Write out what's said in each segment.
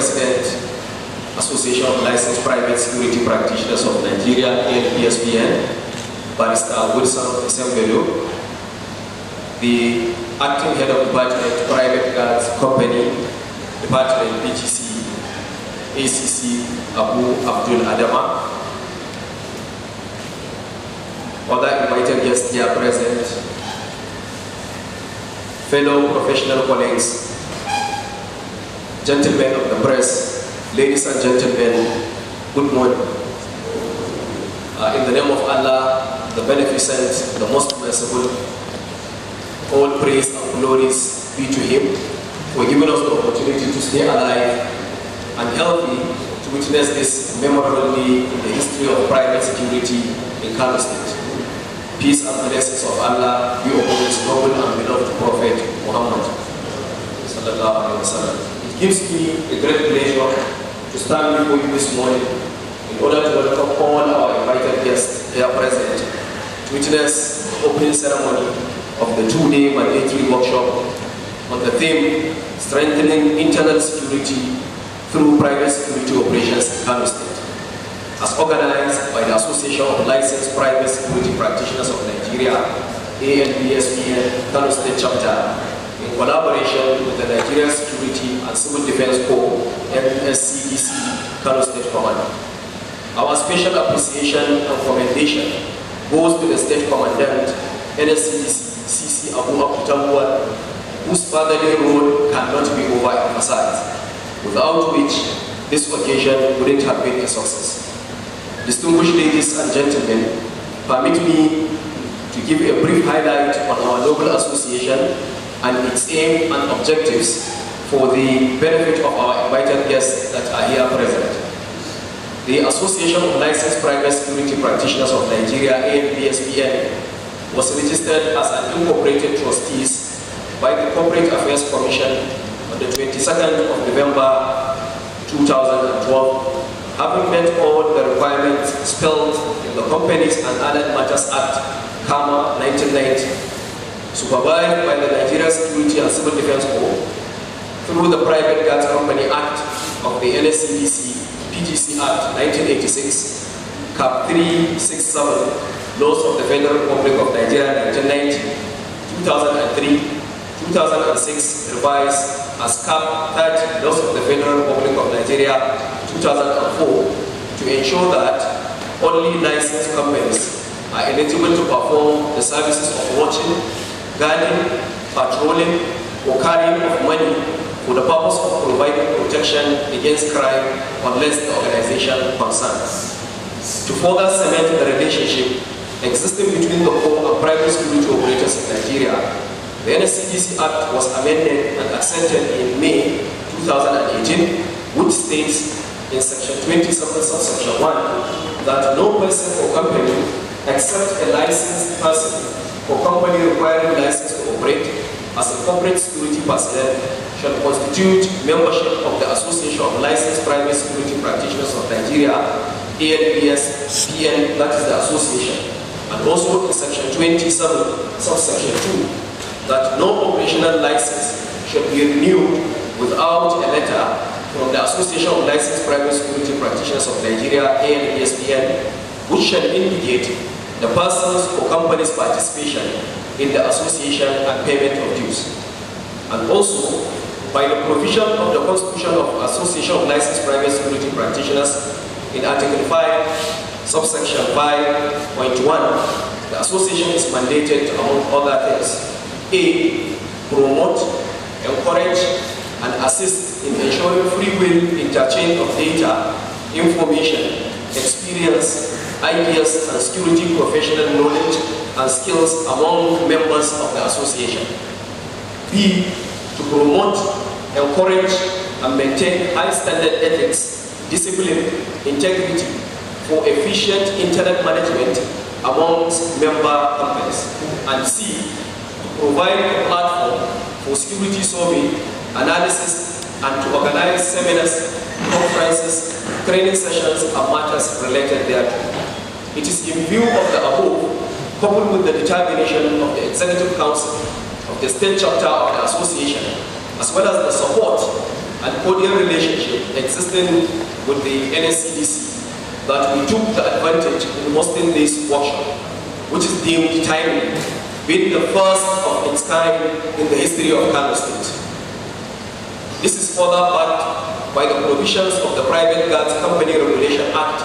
President, Association of Licensed Private Security Practitioners of Nigeria, ANPSPN, Barrister Wilson Sembelu, the Acting Head of Department, Private Guards Company, Department BGC, ACC Abu Abdul Adama, other invited guests here present, fellow professional colleagues, gentlemen of the press, ladies and gentlemen, good morning. In the name of Allah, the Beneficent, the Most Merciful, all praise and glories be to Him for giving us the opportunity to stay alive and healthy to witness this memorable day in the history of private security in Kano State. Peace and blessings of Allah be upon His noble and beloved Prophet Muhammad sallallahu alaihi wasallam. It gives me a great pleasure to stand before you this morning in order to welcome all our invited guests here present to witness the opening ceremony of the two-day mandatory workshop on the theme Strengthening Internal Security through Private Security Operations in Kano State, as organized by the Association of Licensed Private Security Practitioners of Nigeria, ANPSPN, Kano State Chapter, in collaboration with the Nigeria Security and Civil Defense Corps, NSCDC, Kano State Command. Our special appreciation and commendation goes to the State Commandant, NSCDC, CC Abu Abdul, whose fatherly role cannot be overemphasized, without which this occasion wouldn't have been a success. Distinguished ladies and gentlemen, permit me to give a brief highlight on our noble association and its aim and objectives for the benefit of our invited guests that are here present. The Association of Licensed Private Security Practitioners of Nigeria, ANPSPN, was registered as an incorporated trustees by the Corporate Affairs Commission on the 22nd of November 2012, having met all the requirements spelled in the Companies and Other Matters Act, KAMA 1990, supervised by the Nigeria Security and Civil Defense Corps, through the Private Guards Company Act of the NSCDC, PGC Act 1986, Cap 367, Laws of the Federal Republic of Nigeria 1990, 2003, 2006, revised as Cap 30, Laws of the Federal Republic of Nigeria 2004, to ensure that only licensed companies are eligible to perform the services of watching, guarding, patrolling, or carrying of money for the purpose of providing protection against crime unless the organization concerns. To further cement the relationship existing between the Corps and private security operators in Nigeria, the NSCDC Act was amended and accepted in May 2018, which states in Section 27, subsection 1, that no person or company except a licensed person or company requiring license to operate as a corporate security personnel shall constitute membership of the Association of Licensed Private Security Practitioners of Nigeria, ANPSPN, that is the association. And also in Section 27, subsection 2, that no operational license should be renewed without a letter from the Association of Licensed Private Security Practitioners of Nigeria, ANPSPN, which shall indicate the person's or company's participation in the association and payment of dues. And also, by the provision of the Constitution of Association of Licensed Private Security Practitioners in Article 5, subsection 5.1, the association is mandated, among other things, A, promote, encourage, and assist in ensuring free will interchange of data, information, experience, ideas, and security professional knowledge and skills among members of the association. B, to promote, encourage, and maintain high standard ethics, discipline, integrity, for efficient internet management amongst member companies. And C, to provide a platform for security survey, analysis, and to organize seminars, conferences, training sessions, and matters related thereto. It is in view of the above, coupled with the determination of the Executive Council of the State Chapter of the Association, as well as the support and cordial relationship existing with the NSCDC that we took the advantage in hosting this workshop, which is deemed timely, being the first of its kind in the history of Kano State. This is further backed by the provisions of the Private Guards Company Regulation Act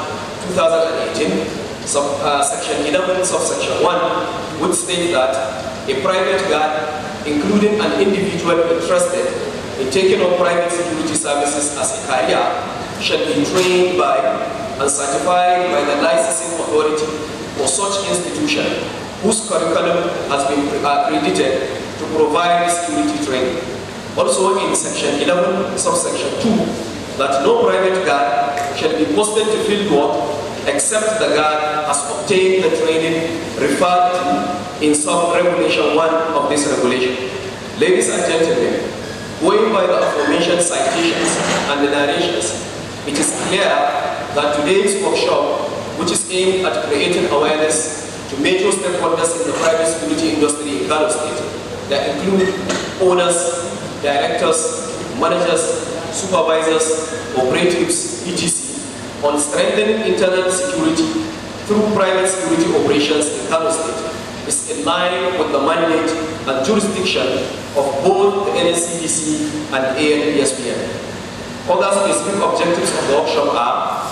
2018, Section 11, subsection 1, which states that a private guard, including an individual interested in taking on private security services as a career, shall be trained by and certified by the licensing authority for such institution whose curriculum has been accredited to provide security training. Also in Section 11, subsection 2, that no private guard shall be posted to field work except the guard has obtained the training referred to in sub-regulation 1 of this regulation. Ladies and gentlemen, going by the aforementioned citations and the narrations, it is clear that today's workshop, which is aimed at creating awareness to major stakeholders in the private security industry in Kano State, that include owners, directors, managers, supervisors, operatives, etc., on strengthening internal security through private security operations in Kano State is in line with the mandate and jurisdiction of both the NSCDC and ANPSPN. Other specific objectives of the workshop are: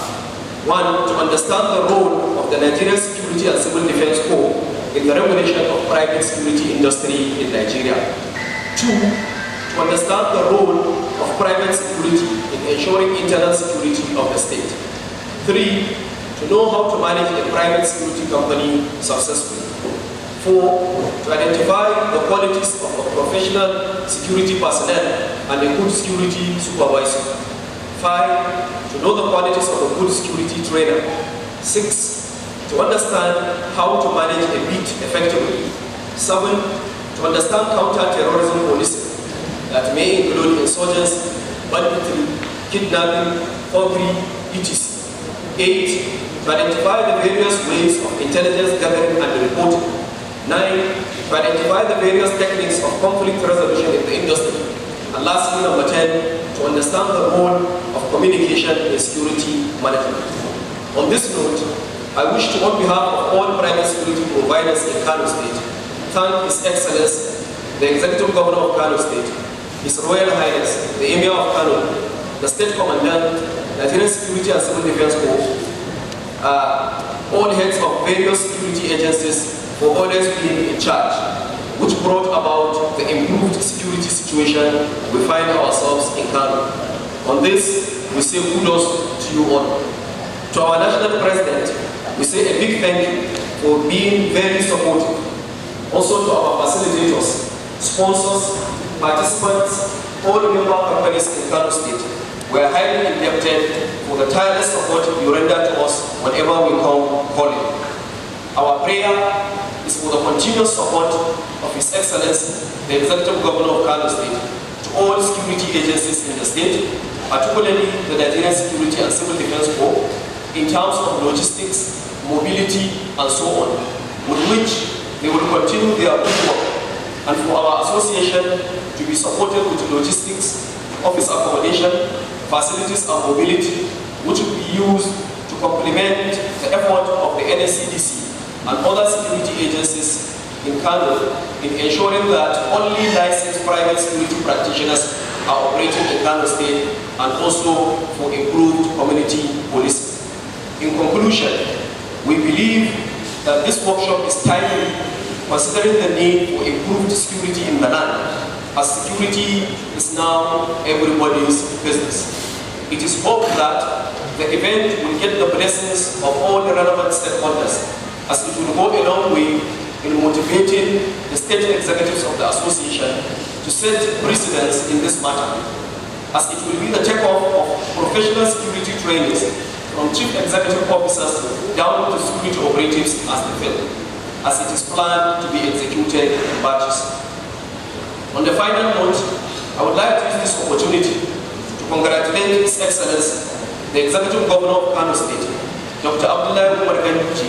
1. To understand the role of the Nigerian Security and Civil Defense Corps in the regulation of private security industry in Nigeria. 2. To understand the role of private security in ensuring internal security of the state. 3. To know how to manage a private security company successfully. 4. To identify the qualities of a professional security personnel and a good security supervisor. 5. To know the qualities of a good security trainer. 6. To understand how to manage a beat effectively. 7. To understand counter-terrorism policing that may include insurgency, banditry, kidnapping, robbery, etc. 8. To identify the various ways of intelligence gathering and reporting. 9. To identify the various techniques of conflict resolution in the industry. And lastly, number 10, to understand the role of communication in security management. On this note, I wish to, on behalf of all private security providers in Kano State, thank His Excellency, the Executive Governor of Kano State, His Royal Highness, the Emir of Kano, the State Commandant, Nigerian Security and Civil Defense Corps, all heads of various security agencies for always being in charge, which brought about the improved security situation we find ourselves in Kano. On this, we say kudos to you all. To our National President, we say a big thank you for being very supportive. Also to our facilitators, sponsors, participants, all member companies in Kano State. We are highly indebted for the tireless support you render to us whenever we come calling. Our prayer is for the continuous support of His Excellency, the Executive Governor of Kano State, to all security agencies in the state, particularly the Nigerian Security and Civil Defense Corps, in terms of logistics, mobility, and so on, with which they will continue their good work, and for our association to be supported with logistics, office accommodation, facilities and mobility, which will be used to complement the effort of the NSCDC and other security agencies in Kano in ensuring that only licensed private security practitioners are operating in Kano State, and also for improved community policing. In conclusion, we believe that this workshop is timely considering the need for improved security in the land, as security is now everybody's business. It is hoped that the event will get the blessings of all the relevant stakeholders, as it will go a long way in motivating the state executives of the association to set precedents in this matter, as it will be the takeoff of professional security trainings from chief executive officers down to security operatives as the field, as it is planned to be executed in batches. On the final note, I would like to use this opportunity to congratulate His Excellency, the Executive Governor of Kano State, Dr. Abdullahi Umar Ganduje,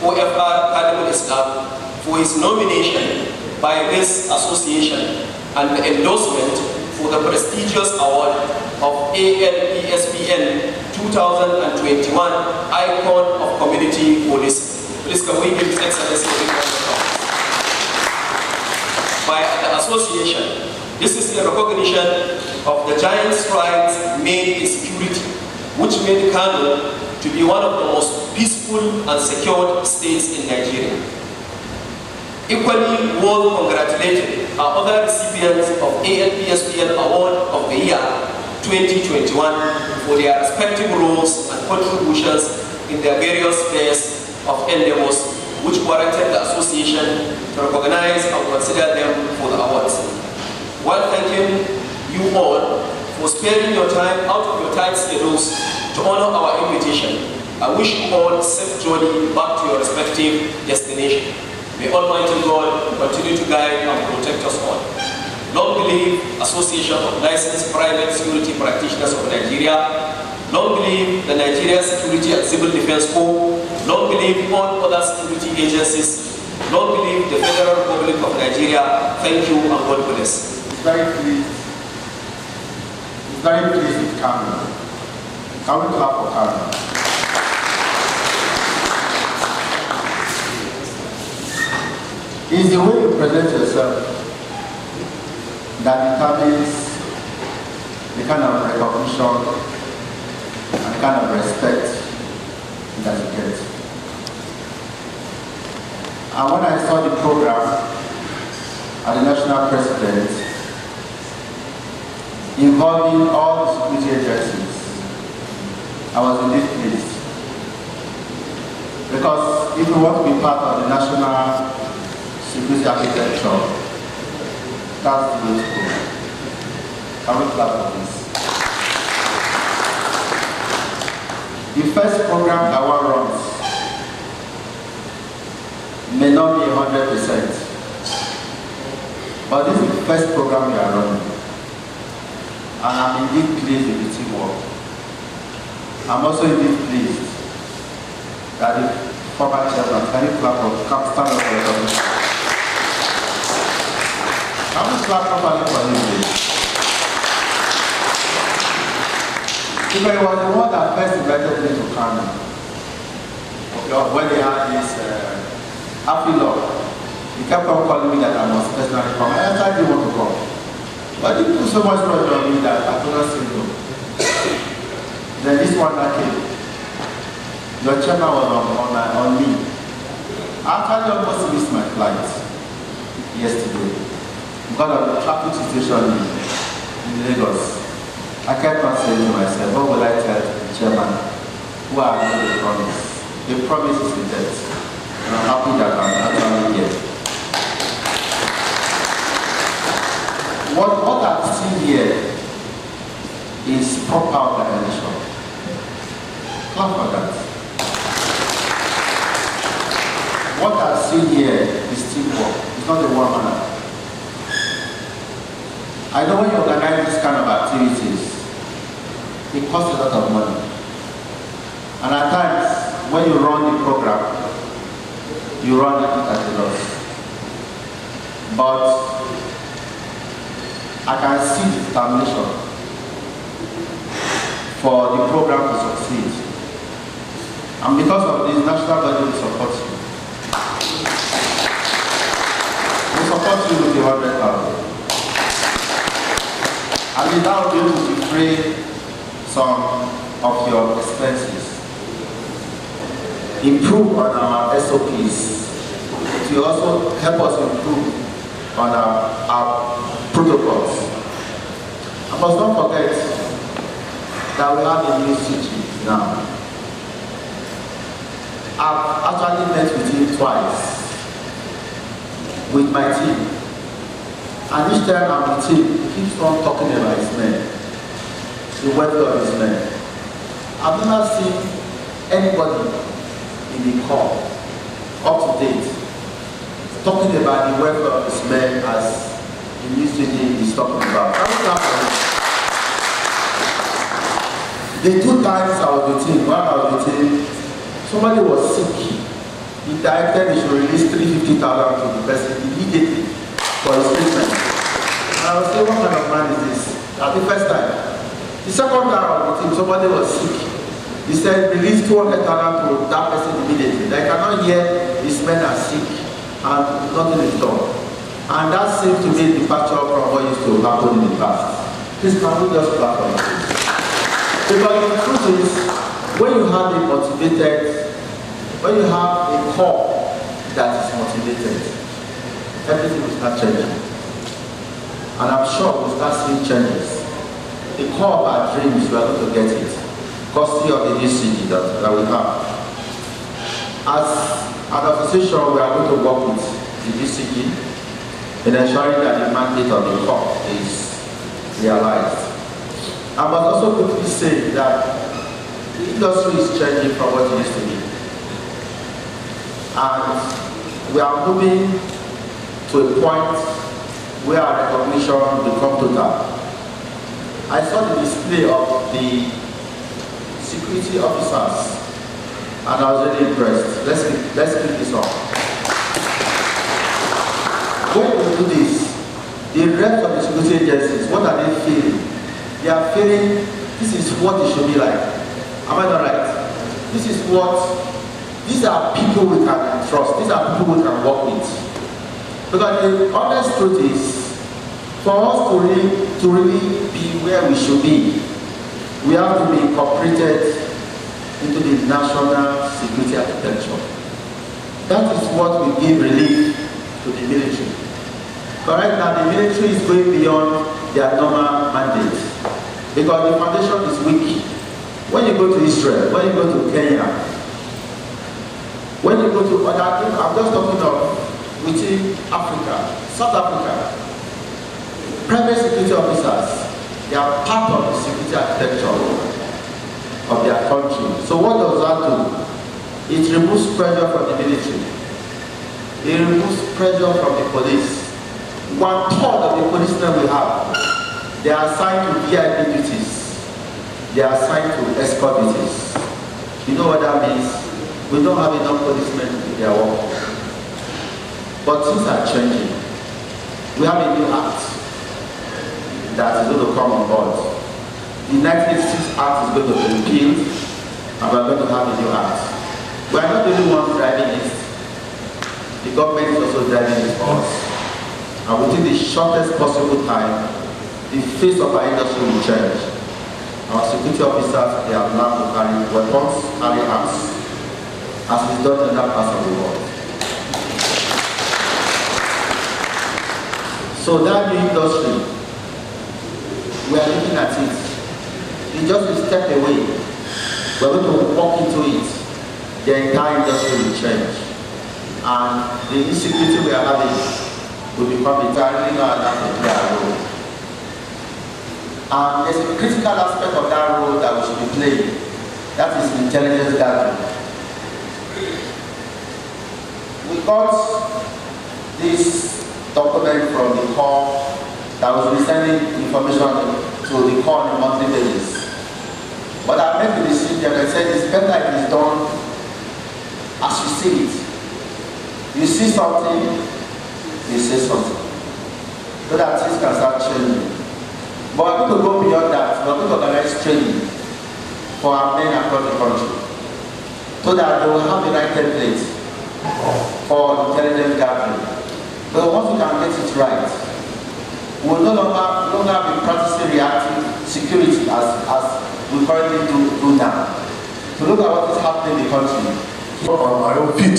OFR Kadimul Islam, for his nomination by this association and the endorsement for the prestigious award of ALESPN 2021 Icon of Community Police. Please can we give His Excellency a big round of applause? By the association, this is a recognition of the giant strides made in security, which made Kano to be one of the most peaceful and secured states in Nigeria. Equally worth congratulating are other recipients of ALESPN Award of the Year 2021 for their respective roles and contributions in their various spheres of endeavors, which warranted the association to recognize and consider them for the awards. While thanking you all for sparing your time out of your tight schedules to honor our invitation, I wish you all safe journey back to your respective destination. May Almighty God continue to guide and protect us all. Long live Association of Licensed Private Security Practitioners of Nigeria. Long live the Nigeria Security and Civil Defense Corps. Long live all other security agencies. Long live the Federal Republic of Nigeria. Thank you and God bless. It's very pleased with Kano. Can we clap for Kano? It's the way you present yourself that determines the kind of recognition and kind of respect that you get. And when I saw the program at the National President involving all the security agencies, I was indeed pleased. Because if you want to be part of the national security architecture, that's the way to go. Can we clap for this? The first program that one runs may not be 100%, but this is the first program we are running. And I'm indeed pleased with the teamwork. I'm also indeed pleased that the former chairman, can you clap for, stand up for the Can we clap properly for him, please? Because he was the one that first invited me to Kano. When they had this happy law, he kept on calling me that I must personally come. I actually didn't want to come. But he put so much pressure on me that I could not say no. Then this one that came. Your chairman was on me. I actually almost missed my flight yesterday because of the traffic situation in Lagos. I kept on saying to myself, what will I tell the chairman who I made a promise? The promise is with death. And I'm happy that I'm actually here. What I've seen here is proper organization. Clap for that. What I've seen here is teamwork. It's not a one-man. I know when you organize this kind of activities, it costs a lot of money. And at times, when you run the program, you run it at a loss. But I can see the determination for the program to succeed. And because of this, national budget will support you. We support you with the 100,000. And that will be able to defray some of your expenses. Improve on our SOPs. It will also help us improve on our protocols. I must not forget that we have a new CG now. I've actually met with him twice with my team. And each time I'm with him, he keeps on talking about his men, the welfare of his men. I've never seen anybody in the corps up to date talking about the welfare of his men as the new CG is talking about. The two times I was with him, one I was with him, somebody was sick. He directed he should release 350,000 to the person immediately for his treatment. And I was saying, what kind of man is this? That's the first time. The second time I was with him, somebody was sick. He said, release 200 naira to that person immediately. They cannot hear these men are sick and nothing is done. And that seems to be a departure from what used to happen in the past. Please, can we just clap on it? Because the truth is, when you have a motivated, when you have a core that is motivated, everything will start changing. And I'm sure we'll start seeing changes. The core of our dreams, we are going to get it. Custody of the new city that we have. As an association, we are going to work with the DCG in ensuring that the mandate of the core is realized. I must also quickly say that the industry is changing from what it used to be. And we are moving to a point where our recognition becomes total. I saw the display of the security officers and I was really impressed. Let's keep this up. When we do this, the rest of the security agencies, what are they feeling? They are feeling this is what it should be like. Am I not right? These are people we can trust. These are people we can work with. Because the honest truth is, for us to really be where we should be, we have to be incorporated into the national security architecture. That is what will give relief to the military. But right now, the military is going beyond their normal mandate because the foundation is weak. When you go to Israel, when you go to Kenya, when you go to other things, I'm just talking of within Africa, South Africa, private security officers, they are part of the security architecture of their country. So what does that do? It removes pressure from the military. It removes pressure from the police. 1/3 of the policemen we have, they are assigned to VIP duties. They are assigned to escort duties. You know what that means? We don't have enough policemen to do their work. But things are changing. We have a new act that is going to come on board. The 1986 Act is going to be repealed, and we are going to have a new act. We are not the only ones driving it. The government is also driving it for us. And within the shortest possible time, the face of our industry will change. Our security officers, they have learned to carry weapons, carry arms, as is done in that part of the world. So that new industry, we are looking at it. It's just a step away. We're going to walk into it. The entire industry will change. And the insecurity we are having will become entirely not enough to play our role. And there's a critical aspect of that role that we should be playing. That is intelligence gathering. We got this document from the Corps that was sending information to the Corps on a monthly basis. But I made the decision and said it's better if it's done as you see it. You see something, you say something. So that things can start changing. But we're going to go beyond that. We're going to organize training for our men across the country so that they will have the right template for intelligence gathering. But once we can get it right, we will no longer be practicing reactive security as we currently do now. To look at what is happening in the country. On my own feet,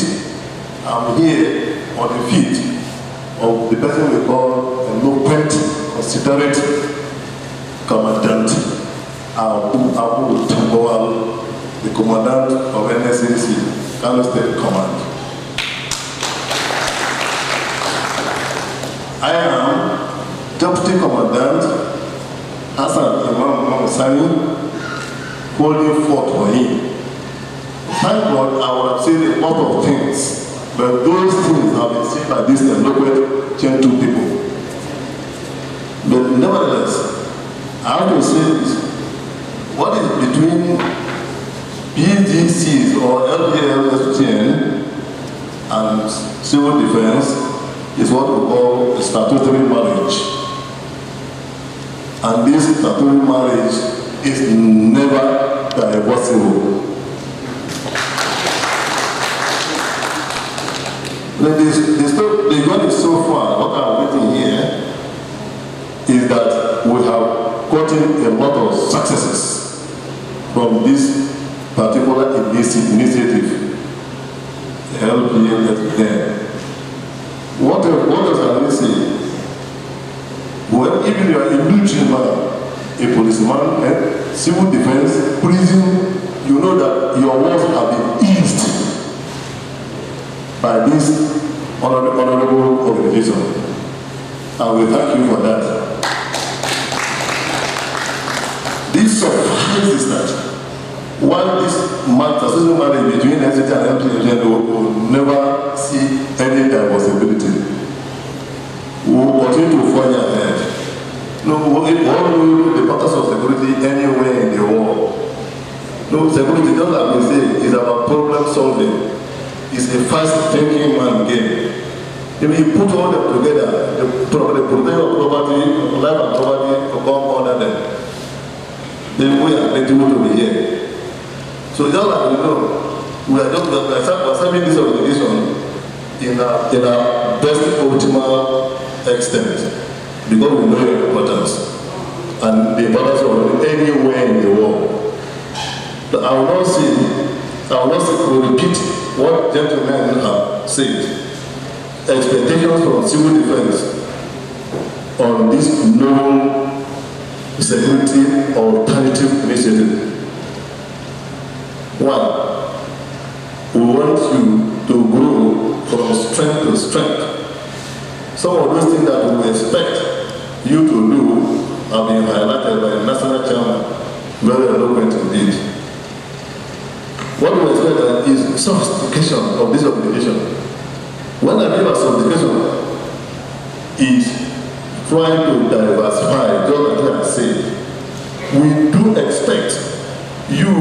I'm here on the feet of the person we call a eloquent, considerate Commandant Abu Tambowal, the Commandant of NSAC, Kano State Command. I am Deputy Commandant Hassan Imam Mamosani, holding fort for him. Thank God I would have seen a lot of things, but those things have been seen by these eloquent gentle people. But nevertheless, I have to say this. What is between PDCs or LPLSTN and civil defense is what we call a statutory marriage. and this statutory marriage is never divorceable. The God is so far. What I'm waiting here is that we have gotten a lot of successes from this particular initiative. Help them. What does I really say? Well, even if you are a military man, a policeman, and civil defense, prison, you know that your words have been eased by this honorable organization. And we thank you for that. This surprises that while this social marriage between NCT and MTN will never see any divorceability, we will continue to forge ahead. No, all the purpose of security anywhere in the world. No, security, just like we say, is about problem solving. It's a fast thinking man game. If you put all them together, the protection of property, life and property, come under them. Then we are eligible to be here. So just like we know, we are serving this organization in a best optimal extent because we know your importance and the importance of anywhere in the world. But I will not repeat what gentlemen have said. Expectations from civil defense on this novel security alternative initiative. One, we want you to grow from strength to strength. Some of those things that we expect you to do have been highlighted by the national chairman very eloquent indeed. What we expect is sophistication of this organization. When I mean by sophistication is trying to diversify, just like I said, we do expect you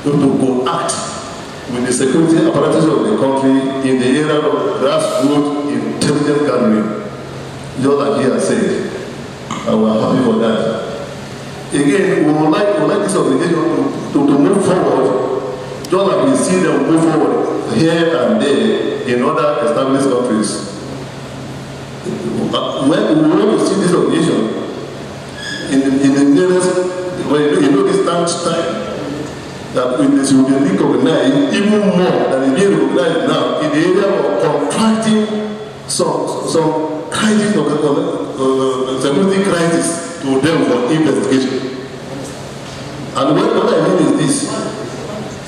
to go act with the security apparatus of the country in the area of grassroots intelligence gathering, just like he has said, and we are happy for that. Again, we would like this organization to move forward, just like we see them move forward here and there in other established countries. When we want to see this organization in the nearest, this time, that it will be recognized even more than it is being recognized now in the area of contracting some crisis of security crisis to them for investigation. And what I mean is this: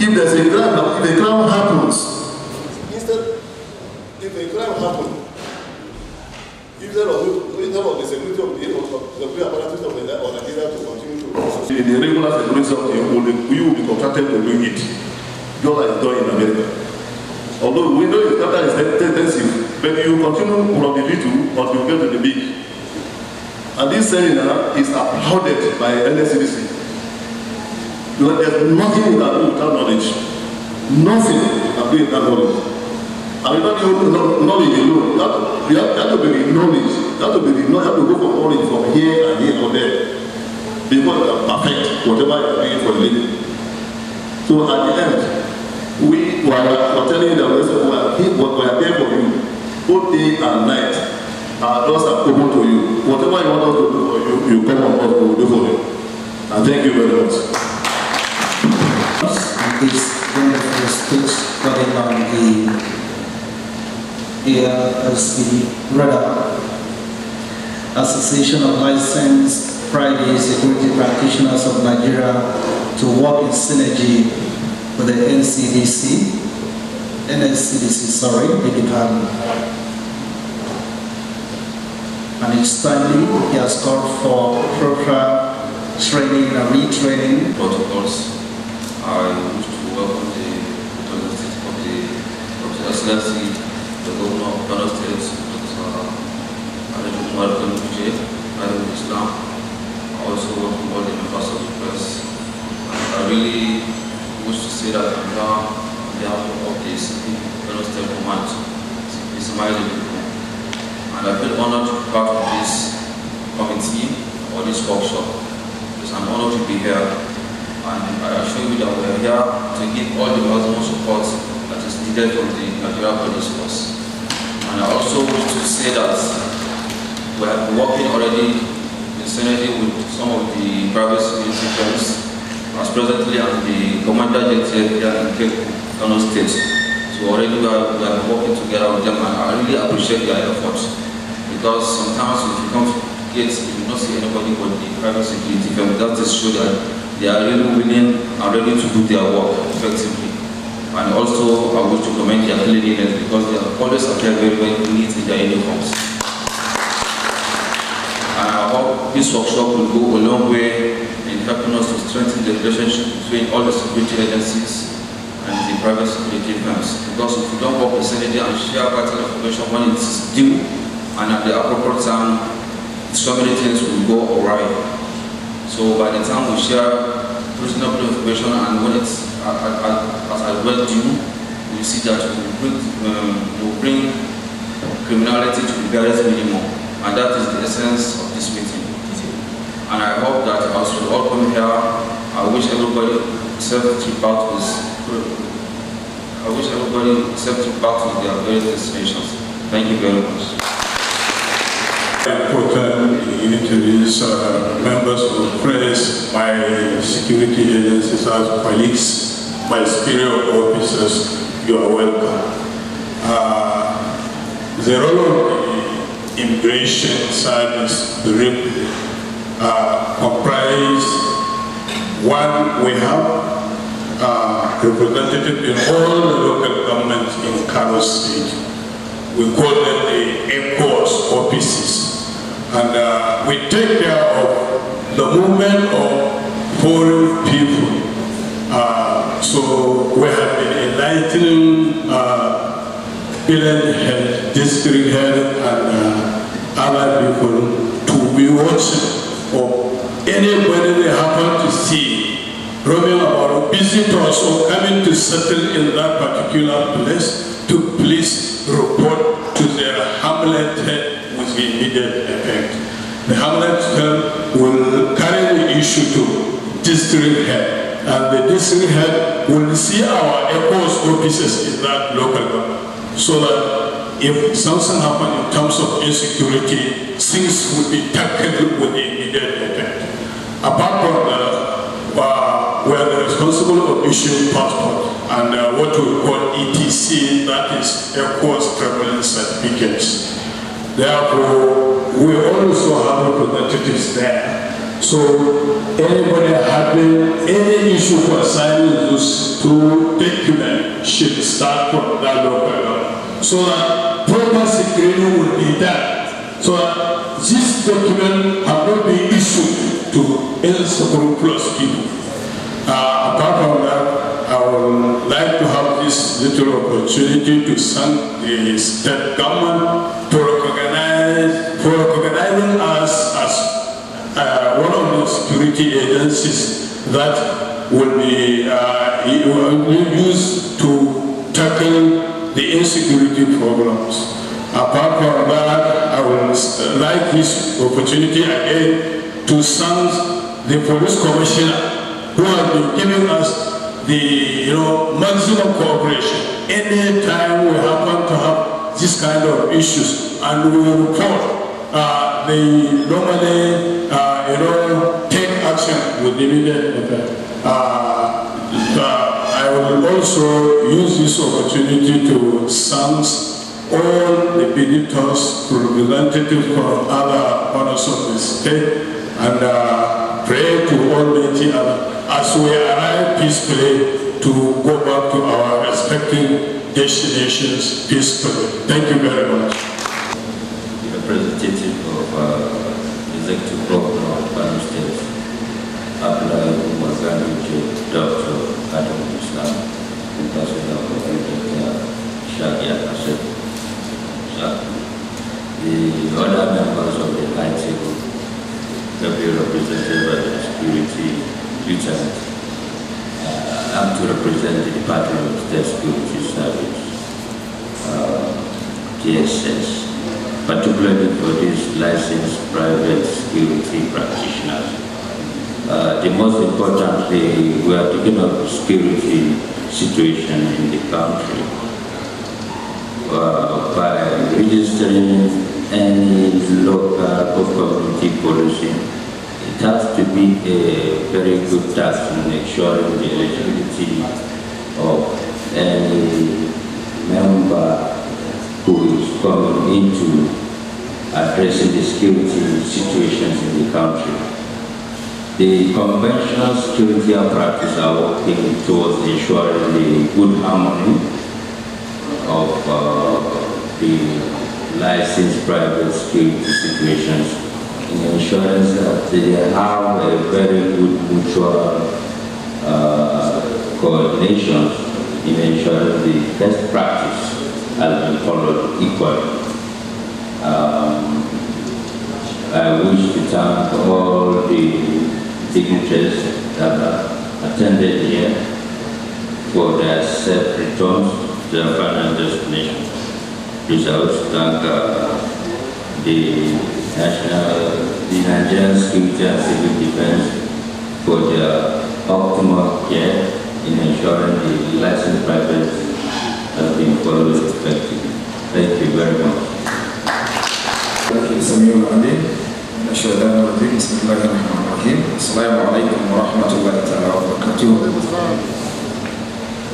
if there's a crime, if a crime happens, if a crime happens, instead of the security of the apparatus of Nigeria to continue to in the regular security of you will be contracted to do it, just like it's done in America. Although we know it's not that extensive, but you continue from the little until you get to the big. And this seminar is applauded by NSCDC. Because there's nothing you can do without knowledge. Nothing you can do without knowledge. And without knowledge alone, you have to be knowledge. You have to go for knowledge from here and here or there. Before you can perfect whatever you are doing for a living. So at the end, we are telling you that we are here for you, both day and night. Our doors are open to you. Whatever you want us to do for you, you come on us, we will do for you. And thank you very much. This wonderful speech going on the ARSC Radar Association of Licensed Private Security Practitioners of Nigeria to work in synergy with the NSCDC, big pardon. And each timely, he has called for proper training and retraining. Protocols. I wish to welcome the representative of the Excellency, the Governor of Kano State, Dr. Umar Kanouje, Madam Islam. I also welcome all the members of the press. I really wish to say that I'm here on behalf of the Kano State Command, Ismail people. And I feel honored to be part of this committee or this workshop. It's an honor to be here, and I assure you that we are here to give all the maximum support that is needed from the Nigerian Police Force. And I also wish to say that we have been working already in synergy with some of the private security firms, as presently I'm the Commander JTF here in Kano State. So already we have been working together with them, and I really appreciate their efforts, because sometimes if you come to gates, you will not see anybody but the private security firm. That is show that they are really willing and ready to do their work effectively. And also I wish to commend their cleanliness, because they are always appear very, very neat in their uniforms. And I hope this workshop will go a long way in helping us to strengthen the relationship between all the security agencies and the private security firms. Because if we don't work with synergy and share vital information when it is due and at the appropriate time, so many things will go awry. So by the time we share reasonable information and when it's at well due, we see that we will bring criminality to the barest minimum. And that is the essence of this meeting. And I hope that as we all come here, I wish everybody safe trip out with their various destinations. Thank you very much. Important dignitaries, members of the press, my security agencies, as colleagues, my superior officers, you are welcome. The role of the immigration service comprise one, we have representative in all the local governments in Kano State. We call them the ECOWAS offices. And we take care of the movement of foreign people. So we have been enlightening village head, district head, and other people to be watching of anybody they happen to see roaming about, visitors or coming to settle in that particular place, to please report to their hamlet head with immediate effect. The hamlet head will carry the issue to district head, and the district head will see our ECOWAS offices in that local government, so that if something happens in terms of insecurity, things will be tackled with immediate effect. Apart from that, we are the responsible of issuing passport and what we call ETC, that is ECOWAS traveling certificates. Therefore, we also have representatives there. So anybody having any issue for signing those two documents should start from that local government, so that proper screening will be done, so that this document have not been issued to unscrupulous people. Apart from that, I would like to have this little opportunity to thank the state government for recognizing us as one of the security agencies that will be used to tackle the insecurity problems. Apart from that, I would like this opportunity again to thank the police commissioner, who has been giving us the maximum cooperation anytime we happen to have this kind of issues, and we report. They normally take action with immediate effect. I will also use this opportunity to thank all the visitors, representatives from other corners of the state, and pray to Almighty Allah as we arrive peacefully to go back to our respective destinations peacefully. Thank you very much. The representative of Executive Governor of Kano State, Abdullah Magani, Dr. Adam Islam, and President of Shagia Asset. The other members of the high table, the represented by the security lieutenant. I'm to represent the Department of State Security Service, DSS, particularly for these licensed private security practitioners. The most importantly, we are taking up the security situation in the country by registering any local or community policing. It has to be a very good task in ensuring the eligibility of any member who is coming into addressing the security situations in the country. The conventional security apparatus are working towards ensuring the good harmony of the licensed private security situations in ensuring that they have a very good mutual coordination in ensuring the best practice has been followed equally. I wish to thank all the dignitaries that have attended here for their safe returns to their final destination. Please I also thank the Nigerian Security and Civil Defense for their optimal care in ensuring the licensed private has been followed effectively. Thank you very much. Thank you, Samuel Andi. Bismillahirrahmanirrahim. Assalamualaikum warahmatullahi wabarakatuh.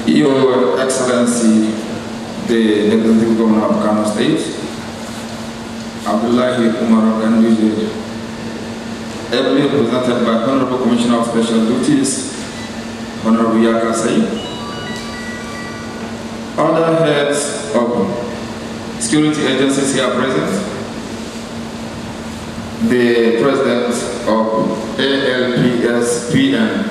Your Excellency, the Executive Governor of Kano State, Abdullahi Umar Ganduje, ably represented by Honorable Commissioner of Special Duties, Honorable Yaka Said, other heads of security agencies here present, the President of ALPSPN,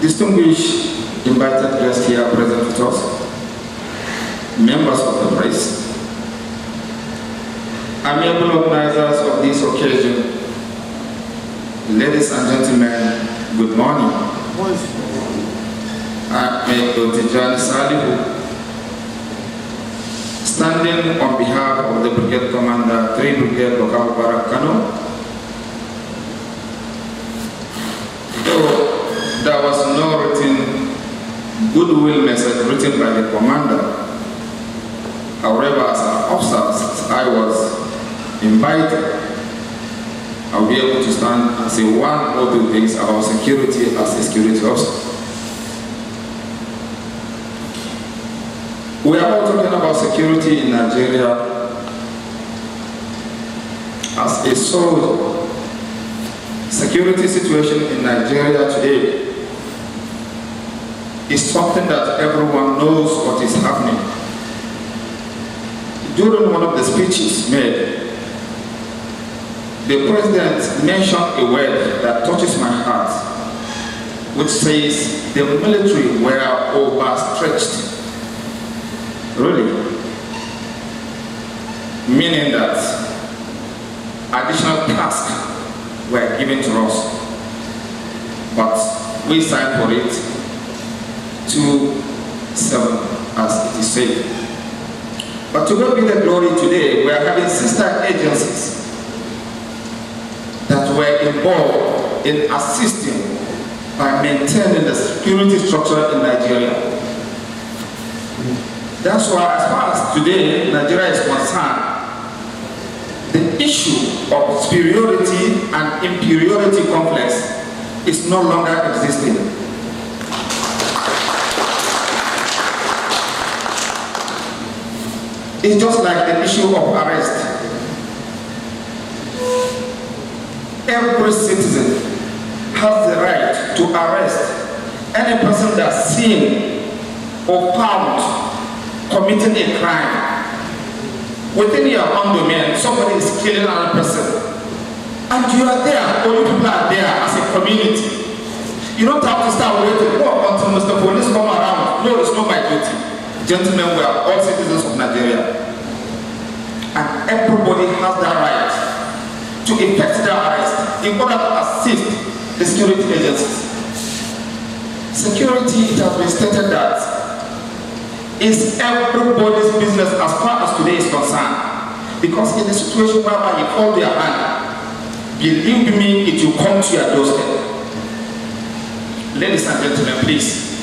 distinguished invited guests here present with us, members of the press, amiable organizers of this occasion, ladies and gentlemen, good morning. I'm Dr. Salihu, standing on behalf of the Brigade Commander, 3 Brigade Local Barak Kano. Though there was no written goodwill message written by the commander, however, as an officer, I was invited. I'll be able to stand and say one or two things about security as a security officer. We are all talking about security in Nigeria as a soldier. Security situation in Nigeria today is something that everyone knows what is happening. During one of the speeches made, the President mentioned a word that touches my heart, which says the military were overstretched. Really, meaning that additional tasks were given to us, but we signed for it 2-7 as it is said. But to God be the glory, today we are having sister agencies that were involved in assisting by maintaining the security structure in Nigeria. That's why, as far as today Nigeria is concerned, the issue of superiority and inferiority complex is no longer existing. It's just like the issue of arrest. Every citizen has the right to arrest any person that's seen or found committing a crime. Within your own domain, somebody is killing another person, and you are there, or you people are there as a community. You don't have to start waiting until Mr. Police come around. No, it's not my duty. Gentlemen, we are all citizens of Nigeria, and everybody has that right to effect their arrest in order to assist the security agencies. Security, it has been stated that is everybody's business as far as today is concerned. Because in the situation whereby you hold their hand, believe me, it will come to your doorstep. Ladies and gentlemen, please,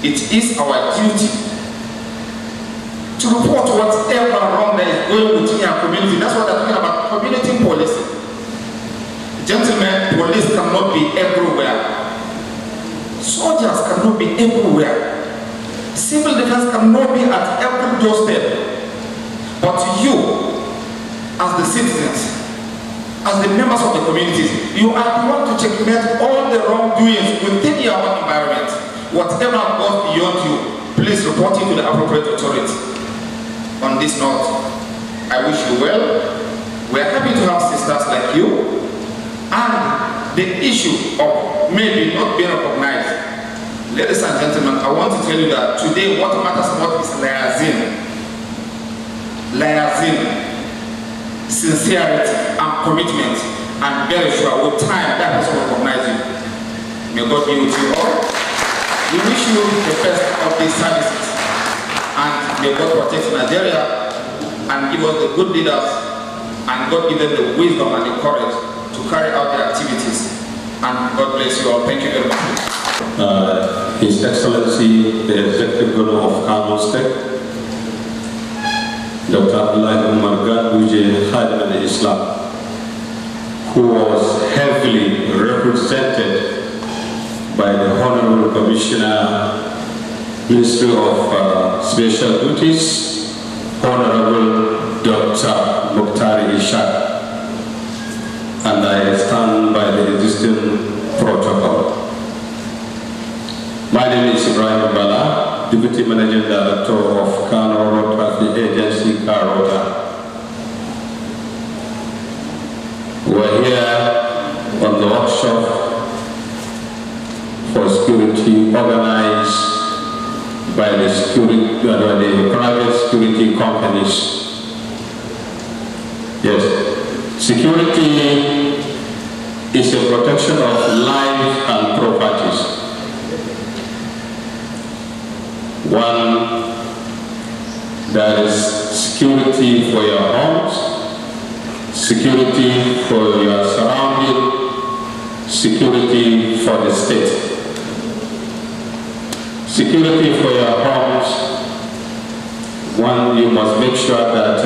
it is our duty to report whatever wrong that is going within our community. That's what they're talking about, community policing. Gentlemen, police cannot be everywhere. Soldiers cannot be everywhere. Civil defense cannot be at every doorstep. But you, as the citizens, as the members of the communities, you are the one to checkmate all the wrongdoings within your own environment. Whatever goes beyond you, please report it to the appropriate authority. On this note, I wish you well. We are happy to have sisters like you. And the issue of maybe not being recognized. Ladies and gentlemen, I want to tell you that today what matters most is liaison. Liaison. Sincerity and commitment, and very sure with time that person will recognize you. May God be with you all. We wish you the best of these services, and may God protect Nigeria and give us the good leaders, and God give them the wisdom and the courage to carry out their activities. And God bless you all. Thank you very much. His Excellency, the Executive Governor of Kano State, Dr. Abdullah Umar Ganduje Khadim al-Islam, who was heavily represented by the Honorable Commissioner, Ministry of Special Duties, Honorable Dr. Mukhtari Ishaq, and I stand by the existing protocol. My name is Ibrahim Bala, Deputy Managing Director of Kano Road Traffic Agency, Karota. We're here on the workshop for security organized by the private security companies. Yes, security is a protection of life and properties. One, there is security for your homes, security for your surrounding, security for the state. Security for your homes, one, you must make sure that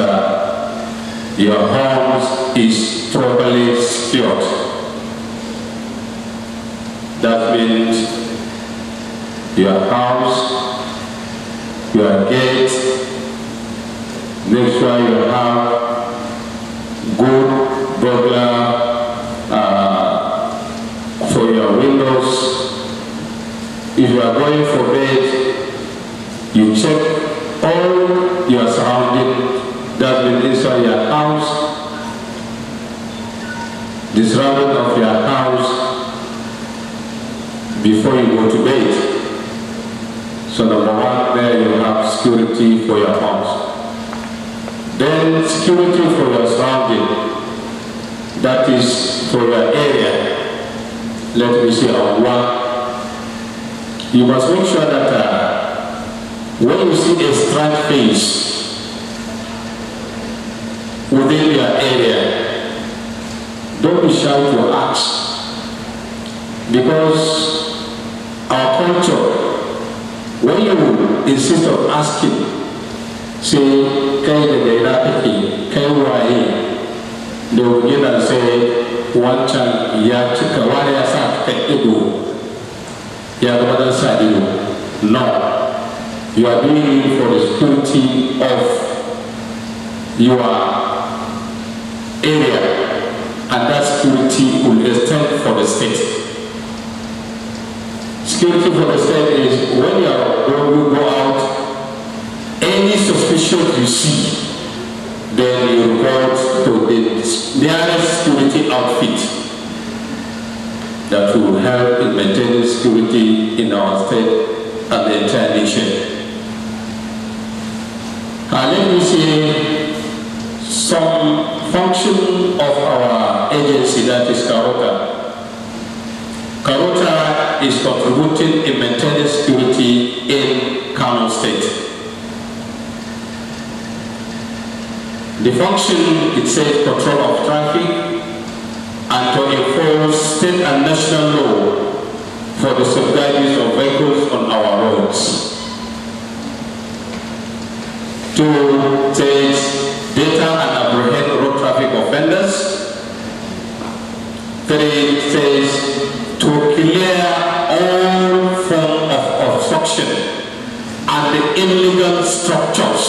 your homes is properly secured. That means your house, your gate, make sure you have good burglar for your windows. If you are going for bed, you check all your surroundings, that means inside your house, the surrounding of your house before you go to bed. So number one, there you have security for your house. Then security for your surrounding, that is for your area. Let me say on one, you must make sure that when you see a strange face within your area, don't be shy to ask, because our culture, when you insist on asking, say, kai da gaira kake, kai waye, they will get and say, wancan ya cika wani ya sa ka ido, ya zama dan sa ido. No, you are doing it for the security of your area, and that security will extend for the state. Security for the state is when you go out, any suspicion you see, then you report to the nearest security outfit that will help in maintaining security in our state and the entire nation. Let me see some function of our agency, that is Karota. Karota is contributing in maintaining security in Kano State. The function, it says, control of traffic and to enforce state and national law for the safeguarding of vehicles on our roads. 2 says data and apprehend road traffic offenders. 3 says to clear all form of obstruction and the illegal structures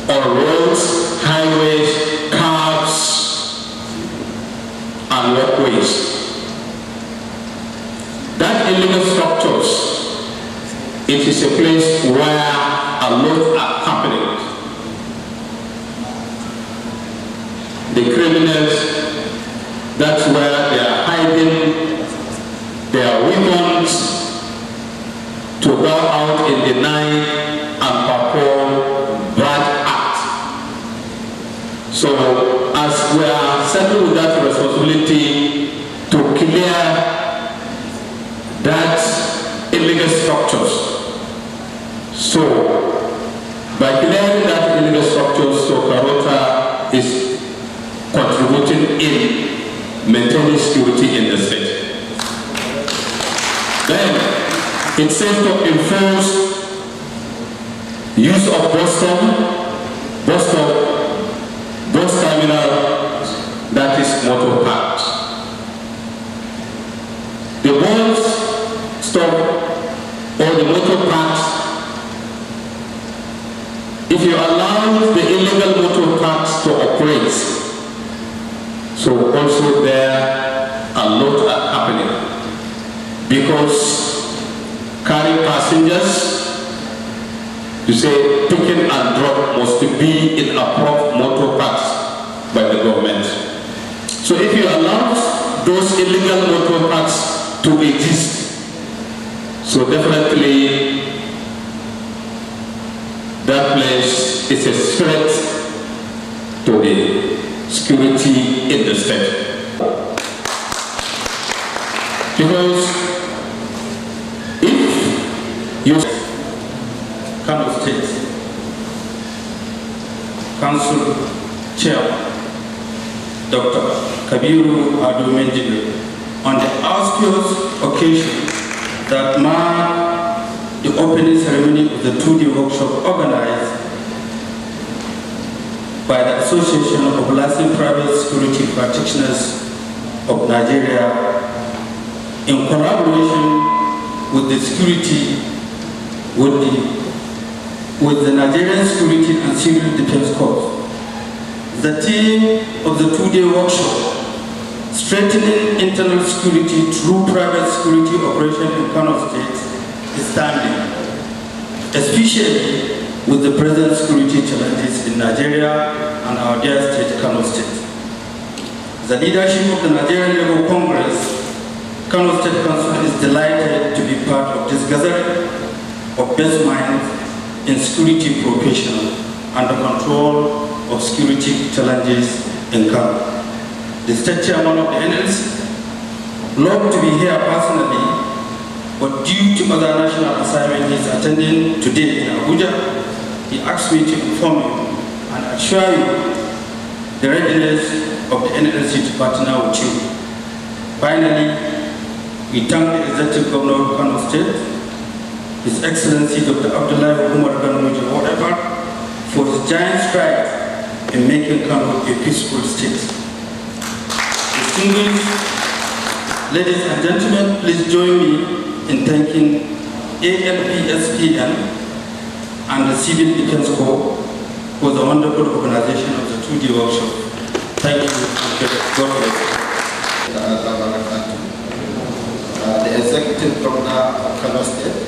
on roads, highways, curbs, and walkways. That illegal structures, it is a place where a lot are happening. The criminals, that's where they are hiding their weapons to go out in the night and perform bad acts. So as we are settled with that responsibility to clear that illegal structures. So by clearing that illegal structures, so Carota is contributing in maintaining security in the state. Then it says to enforce use of bus terminal, that is motor parks. The bus stop or the motor parks, if you allow the illegal motor parks to operate, so also there a lot are happening, because carrying passengers, you say picking and drop must be in approved motor parks by the government. So if you allow those illegal motor parks to exist, so definitely that place is a threat to the security in the state. Because if you Kano State Council Chairman Dr. Kabiru Ado Menjibe, on the auspicious occasion that marked the opening ceremony of the 2-day workshop organized by the Association of Licensed Private Security Practitioners of Nigeria in collaboration with the security with the Nigerian Security and Civil Defense Corps. The theme of the 2-day workshop, Strengthening Internal Security Through Private Security Operation in Kano State, is timely, especially with the present security challenges in Nigeria and our dear state, Kano State. The leadership of the Nigerian Labour Congress, Kano State Council is delighted to be part of this gathering of best minds in security professional and the control of security challenges in Kano. The state chairman of the NLC loved to be here personally, but due to other national assignments he's attending today in Abuja, he asked me to inform you and assure you the readiness of the NLC to partner with you. Finally, we thank the Executive Governor of Kano State, His Excellency Dr. Abdullahi Umar Ganoji, whatever, for his giant strides in making Kano a peaceful state. Distinguished ladies and gentlemen, please join me in thanking ALPSPN and the Civil Defense Corps for the wonderful organization of the 2-day workshop. Thank you. God bless. The Executive Governor of Kano State,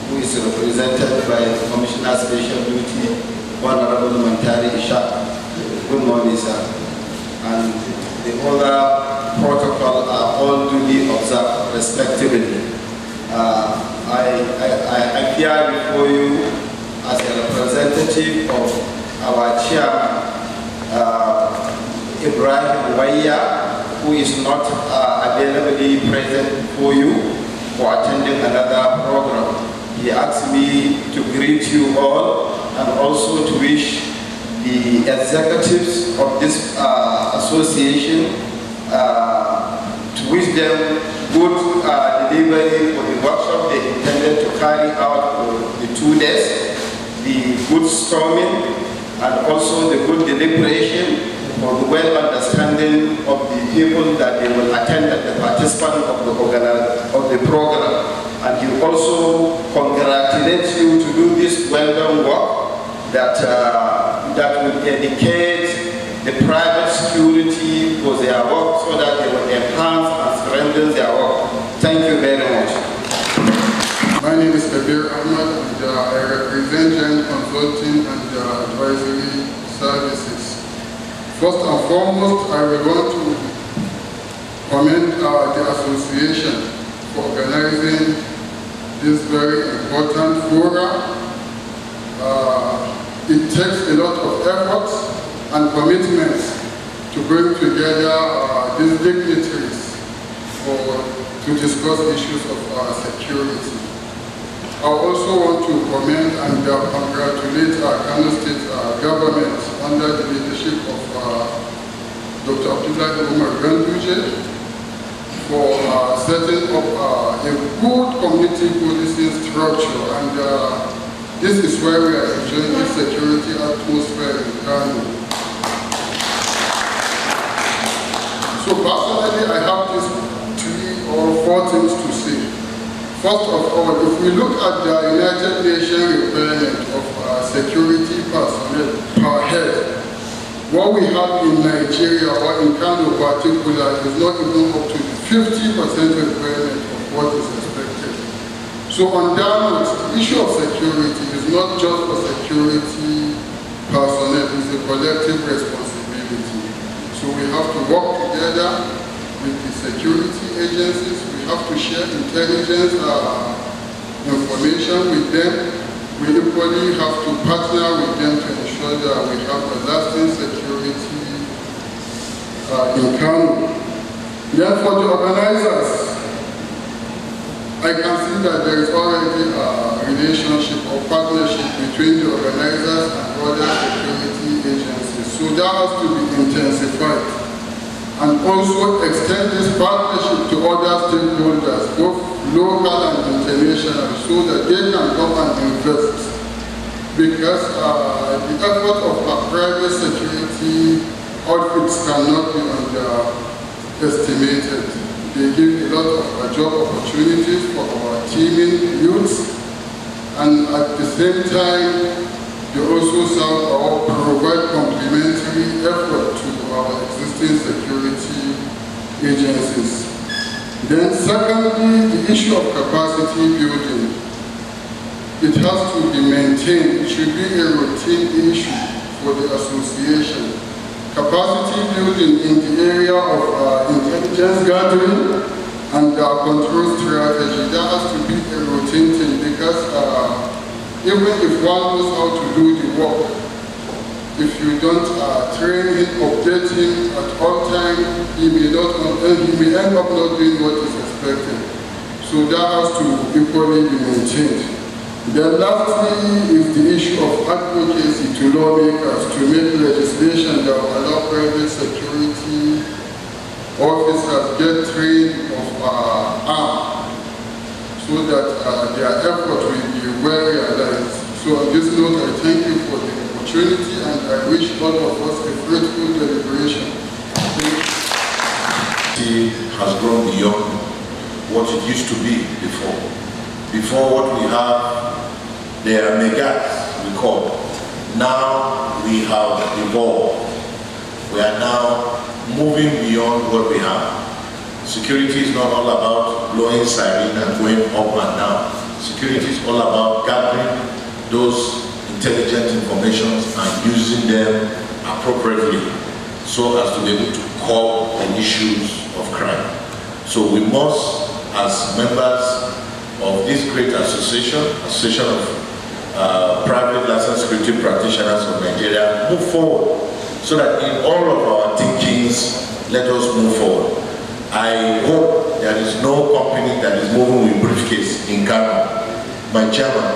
who is represented by Commissioner Special Duty, Honorable Mantari Ishaq. Good morning, sir. And the other protocol are all duly observed respectively. I appear before you as a representative of our chairman, Ibrahim Waya, who is not availably present for you for attending another program. He asked me to greet you all and also to wish the executives of this association, to wish them good delivery for the workshop they intended to carry out for the 2 days, the good storming, and also the good deliberation for the well understanding of the people that they will attend as the participant of the program. And he also congratulates you to do this well done work that will dedicate the private security for their work so that they will enhance and strengthen their work. Thank you very much. My name is Kabir Ahmad, and I represent Giant Consulting and Advisory Services. First and foremost, I will want to commend the association for organizing this very important forum. It takes a lot of effort and commitments to bring together these dignitaries to discuss issues of security. I also want to commend and congratulate our Kano State government under the leadership of Dr. Abdullahi Umar Ganduje for setting up a good community policing structure, and this is where we are enjoying the security atmosphere in Kano. So personally, I have these 3 or 4 things to say. First of all, if we look at the United Nations requirement of security personnel per head, what we have in Nigeria or in Kano in particular is not even up to the 50% requirement of what is expected. So on that note, the issue of security is not just for security personnel, it's a collective responsibility. So we have to work together with the security agencies. We have to share intelligence information with them. We equally have to partner with them to ensure that we have a lasting security in Kano. Then for the organizers, I can see that there is already a relationship or partnership between the organizers and other security agencies. So that has to be intensified, and also extend this partnership to other stakeholders, both local and international, so that they can come and invest. Because the effort of our private security outfits cannot be underestimated. They give a lot of job opportunities for our teaming youths, and at the same time, they also serve or provide complementary effort to our existing security agencies. Then secondly, the issue of capacity building. It has to be maintained. It should be a routine issue for the association. Capacity building in the area of intelligence gathering and control strategy, that has to be a routine thing, because even if one knows how to do the work, if you don't train him, update him at all times, he may end up not doing what is expected. So that has to equally be maintained. Then lastly is the issue of advocacy to lawmakers to make legislation that will allow private security officers get trained of arms, so that their effort will be well realized. So on this note, I thank you for the opportunity, and I wish all of us a fruitful deliberation. It has grown beyond what it used to be before. Before, what we have, there are megas, we call. Now we have evolved. We are now moving beyond what we have. Security is not all about blowing siren and going up and down. Security is all about gathering those intelligent informations and using them appropriately so as to be able to curb the issues of crime. So we must, as members of this great association of private licensed security practitioners of Nigeria, move forward so that in all of our thinkings, let us move forward. I hope there is no company that is moving with briefcase in Ghana. My chairman,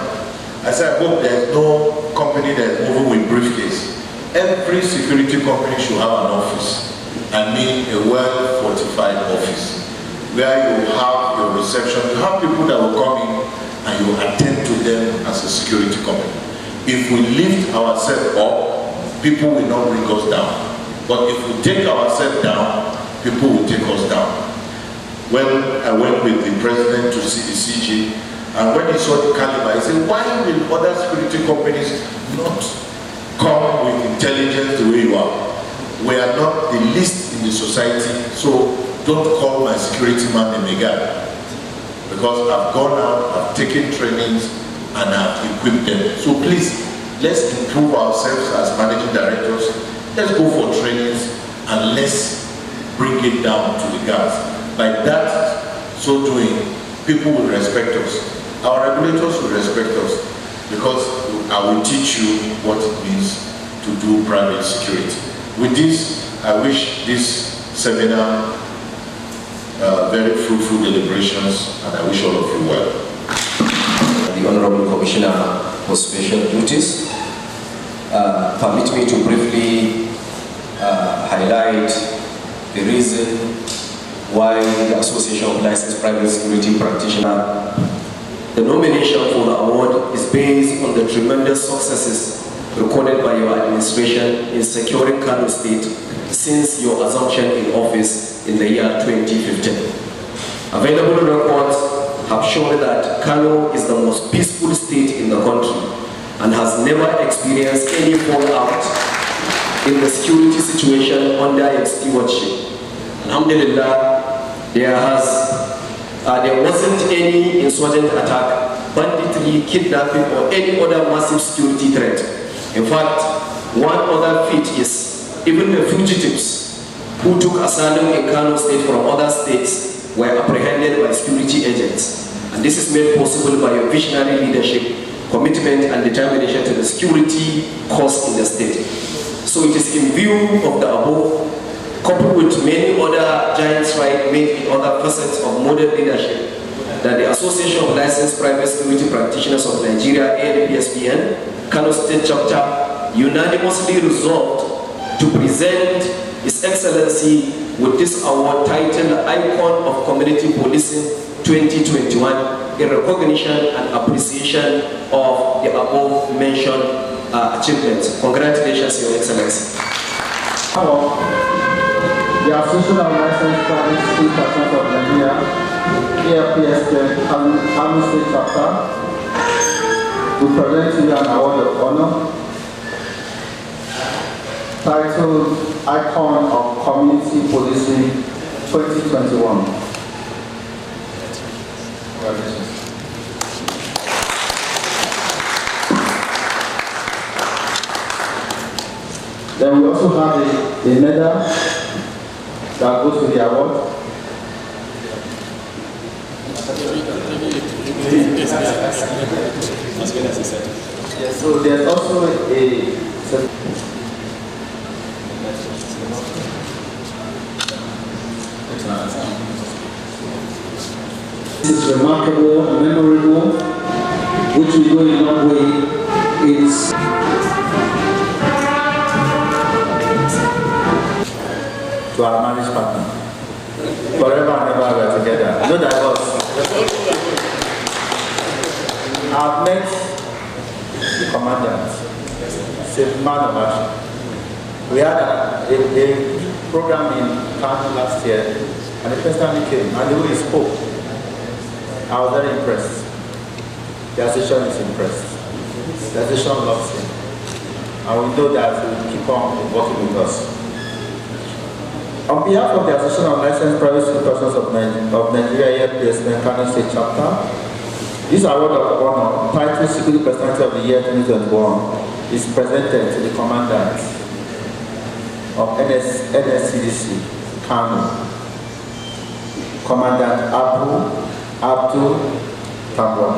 I said I hope there is no company that is moving with briefcase. every security company should have an office, I mean a well-fortified office, where you have your reception, you have people that will come in and you attend to them as a security company. If we lift ourselves up, people will not bring us down. But if we take ourselves down, people will take us down. When I went with the president to see the CG, and when he saw the caliber, he said, why will other security companies not come with intelligence the way you are? We are not the least in the society, so don't call my security man a mega. Because I've gone out, I've taken trainings, and I've equipped them. So please, let's improve ourselves as managing directors. Let's go for trainings, and let's bring it down to the guards. By that, so doing, people will respect us. Our regulators will respect us, because I will teach you what it means to do private security. With this, I wish this seminar very fruitful deliberations, and I wish all of you well. The Honorable Commissioner for Special Duties, permit me to briefly highlight the reason why the Association of Licensed Private Security Practitioners. The nomination for the award is based on the tremendous successes recorded by your administration in securing Kano State since your assumption in office in the year 2015. Available records have shown that Kano is the most peaceful state in the country and has never experienced any fallout in the security situation under your stewardship. Alhamdulillah, there wasn't any insurgent attack, banditry, kidnapping, or any other massive security threat. In fact, one other feat is even the fugitives who took asylum in Kano State from other states were apprehended by security agents. And this is made possible by your visionary leadership, commitment, and determination to the security cause in the state. So it is in view of the above, coupled with many other giant strides made in other facets of modern leadership, that the Association of Licensed Private Security Practitioners of Nigeria, ANPSPN, Kano State Chapter, unanimously resolved to present His Excellency with this award titled Icon of Community Policing 2021 in recognition and appreciation of the above mentioned achievements. Congratulations, Your Excellency. The Association of Licensed Private Security Practitioners of Nigeria, ANPSPN, Kano State Chapter, will present to you an award of honor titled Icon of Community Policing 2021. Congratulations. Then we also have a medal that goes with the award. Yes, so there's also a this is remarkable and memorable, which we go in one way. It's to our marriage partner. Forever and ever we are together. No divorce. I've met the commandant. He's a man of action. We had a program in Kano last year, and the first time he came, and the way he spoke, I was very impressed. The association is impressed. The association loves him. And we know that he will keep on working with us. On behalf of the Association of Licensed Private Security Practitioners of Nigeria, ANPSPN, Kano State Chapter, this award of honor, titled Security Personality of the Year 2021, is presented to the Commandant of NSCDC, Kano, Commandant Abdul Tambwa.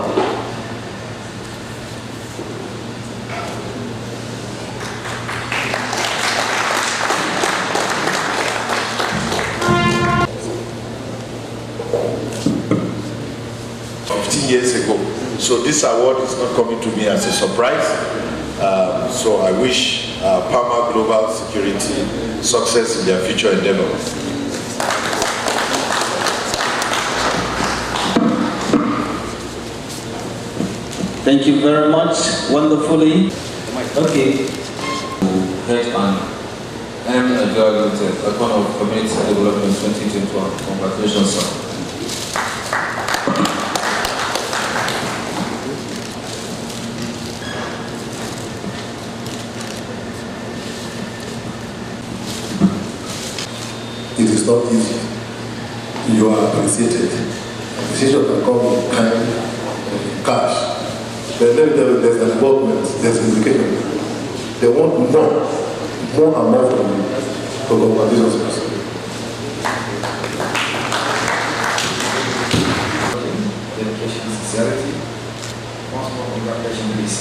Years ago. So this award is not coming to me as a surprise. So I wish Palmer Global Security success in their future endeavors. Thank you very much. Wonderfully. Okay. Head and Nigeria Limited, Icon of Community Development 2021. Congratulations, sir. It is not easy. You are appreciated. Appreciation can come in kind, cash. But let me tell you, there's an involvement, there's indication. They want more and more from you. So congratulations. Dedication, sincerity. Once more, congratulations, please.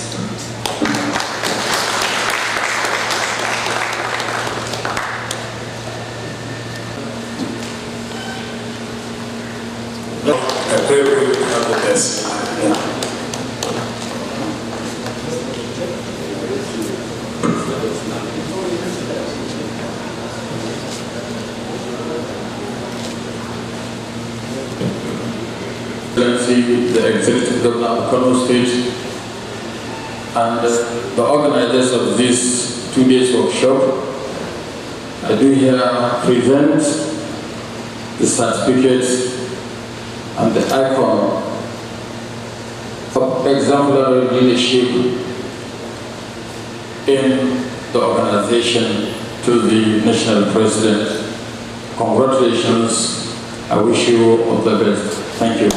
I pray we will have the best. The Executive Governor of Kano State and the organizers of this 2 days workshop, I do here present the certificates and the icon of exemplary leadership in the organization to the National President. Congratulations. I wish you all the best. Thank you.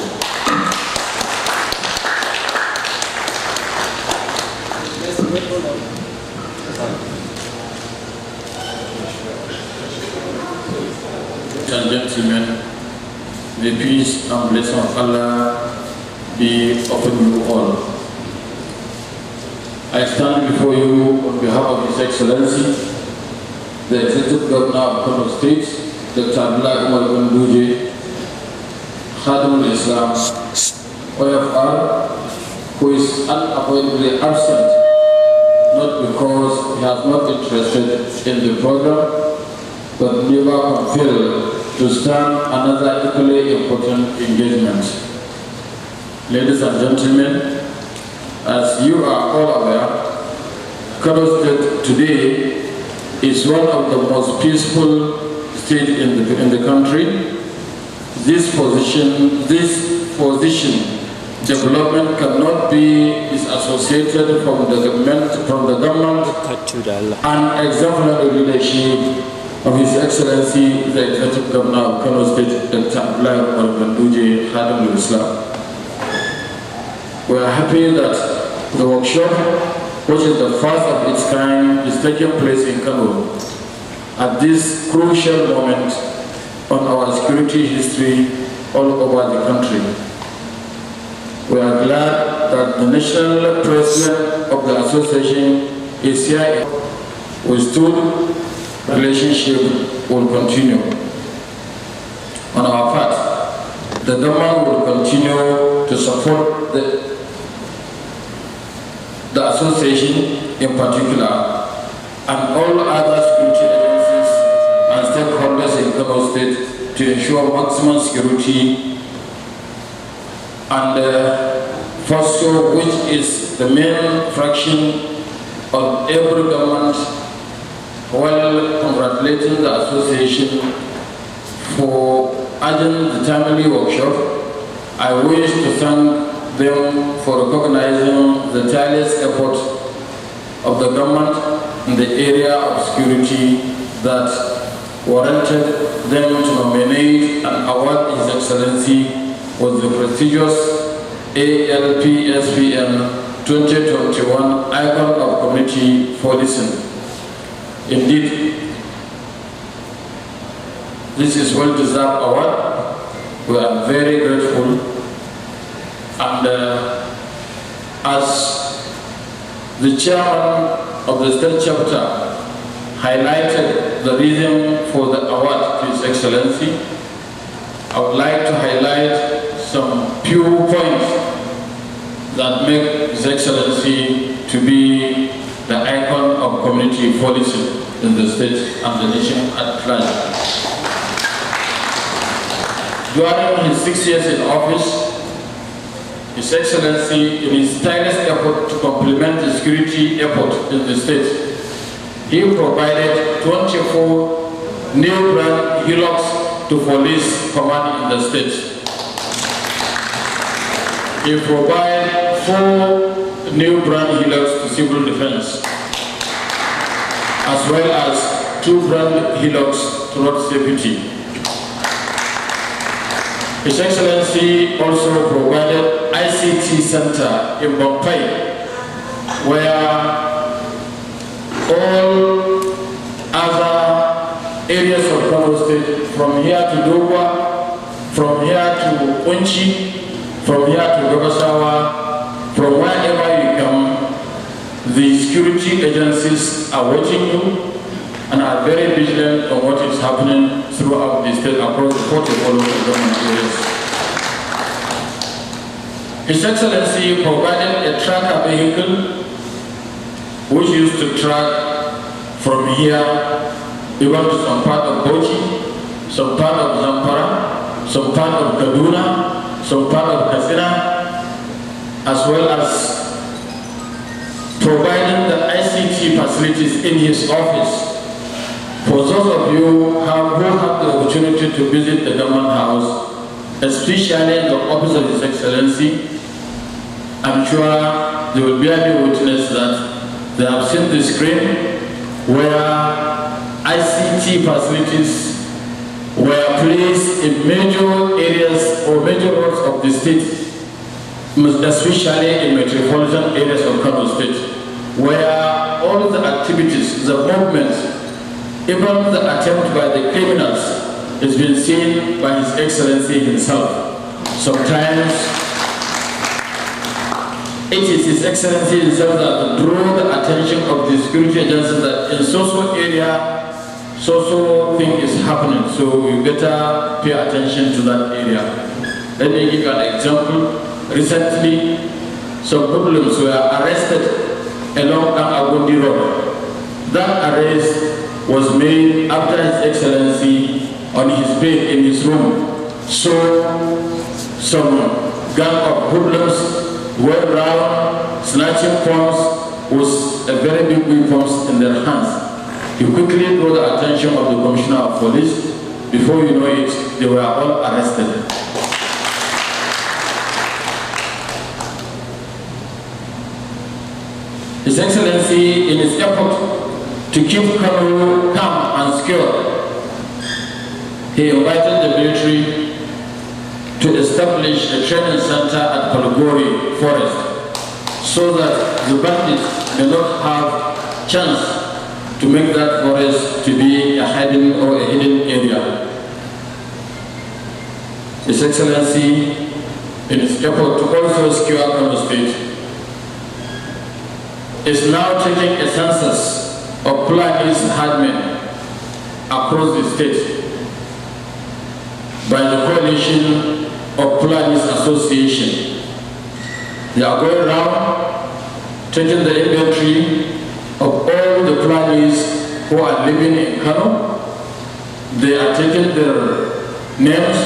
And gentlemen, may peace and blessing of Allah be upon you all. I stand before you on behalf of His Excellency, the Executive Governor of Kano State, Dr. Abdullah Umar Ganduje, Khadim al-Islam, OFR, who is unavoidably absent, not because he has not interested in the program, but never compelled to stand another equally important engagement. Ladies and gentlemen, as you are all aware, Kano State today is one of the most peaceful states in the country. This position development cannot be disassociated from the government and exemplary leadership of His Excellency, the Executive Governor of Kano State, Dr. Abdullah Umar Ganduje, Khadim al-Islam. We are happy that the workshop, which is the first of its kind, is taking place in Kano at this crucial moment on our security history all over the country. We are glad that the National President of the Association is here. We stood relationship will continue. On our part, the government will continue to support the association in particular and all other security agencies and stakeholders in Kano State to ensure maximum security and FOSO, which is the main fraction of every government. While congratulating the association for adding the timely workshop, I wish to thank them for recognizing the tireless effort of the government in the area of security that warranted them to nominate and award His Excellency with the prestigious ALPSPN 2021 Icon of Community Policing. Indeed, this is well-deserved award. We are very grateful, and as the chairman of the state chapter highlighted the reason for the award to His Excellency, I would like to highlight some few points that make His Excellency to be the icon of community policy in the state and the nation at large. During his 6 years in office, His Excellency, in his tireless effort to complement the security effort in the state, he provided 24 new brand hillocks to police command in the state. He provided 4 new brand hillocks to civil defense, as well as 2 brand hillocks to road safety. His Excellency also provided ICT Center in Bombay, where all other areas of Kano State, from here to Doba, from here to Unchi, from here to Gabasawa, from wherever you come, the security agencies are watching you and are very vigilant on what is happening throughout the state across the 40 local government areas. His Excellency provided a tracker vehicle which used to track from here even to some part of Bochi, some part of Zamfara, some part of Kaduna, some part of Katsina, as well as providing the ICT facilities in his office. For those of you who have the opportunity to visit the government house, especially the office of His Excellency, I'm sure they will be able to witness that they have seen the screen where ICT facilities were placed in major areas or major roads of the state, especially in metropolitan areas of Kano State, where all the activities, the movements, even the attempt by the criminals has been seen by His Excellency himself. Sometimes it is His Excellency himself that draw the attention of the security agencies that in social area, social thing is happening, so you better pay attention to that area. Let me give you an example. Recently, some Muslims were arrested along Agundi Road. That arrest was made after His Excellency on his bed in his room. So some gang of hoodlums went around snatching phones with a very big weapons in their hands. He quickly drew the attention of the Commissioner of Police. Before you know it, they were all arrested. His Excellency, in his effort to keep Kano calm and secure, he invited the military to establish a training center at Palgori Forest so that the bandits may not have chance to make that forest to be a hidden area. His Excellency, in his effort to also secure Kano State, is now taking a census of Fulanis herdmen across the state by the coalition of Fulanis Association. They are going around taking the inventory of all the Fulanis who are living in Kano. They are taking their names,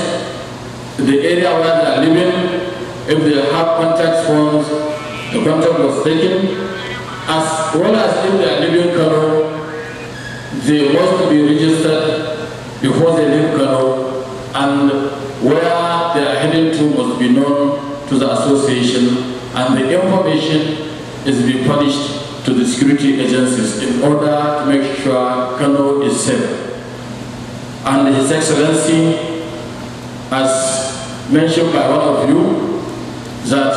the area where they are living. If they have contact phones, the contact was taken. As well as if they are living Kano, they must be registered before they leave Kano, and where they are heading to must be known to the association, and the information is to be furnished to the security agencies in order to make sure Kano is safe. And His Excellency, as mentioned by one of you, that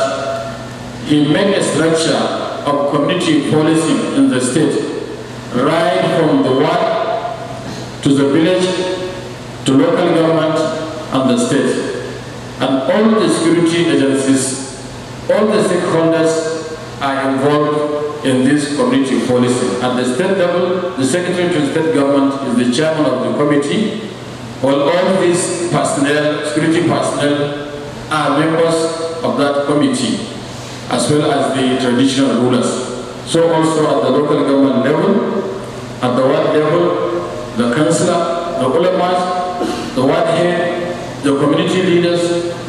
he made a structure of community policing in the state, right from the ward to the village to local government and the state. And all the security agencies, all the stakeholders are involved in this community policing. At the state level, the Secretary to the State Government is the chairman of the committee, while all these personnel, security personnel, are members of that committee, as well as the traditional rulers. So also at the local government level, at the ward level, the councillor, the ulamas, the ward head, the community leaders,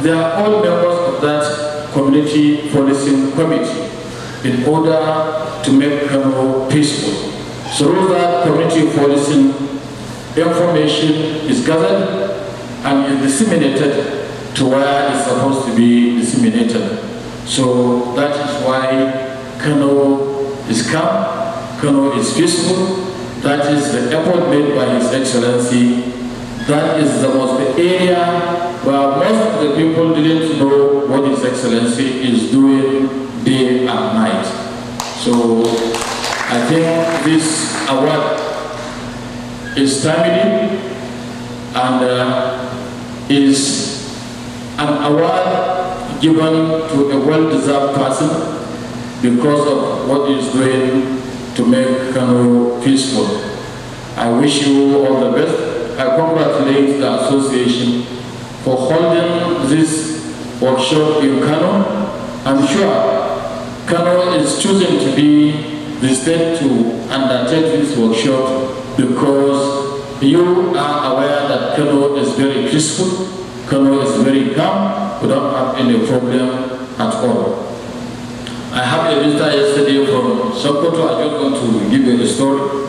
they are all members of that community policing committee in order to make Kano peaceful. So that community policing information is gathered and is disseminated to where it's supposed to be disseminated. So that is why Kano is calm, Kano is peaceful. That is the effort made by His Excellency. That is the most area where most of the people didn't know what His Excellency is doing day and night. So I think this award is timely and is an award given to a well-deserved person because of what he is doing to make Kano peaceful. I wish you all the best. I congratulate the association for holding this workshop in Kano. I'm sure Kano is choosing to be the state to undertake this workshop because you are aware that Kano is very peaceful, Kano is very calm, we don't have any problem at all. I have a visitor yesterday from Sokoto. I just want to give you a story.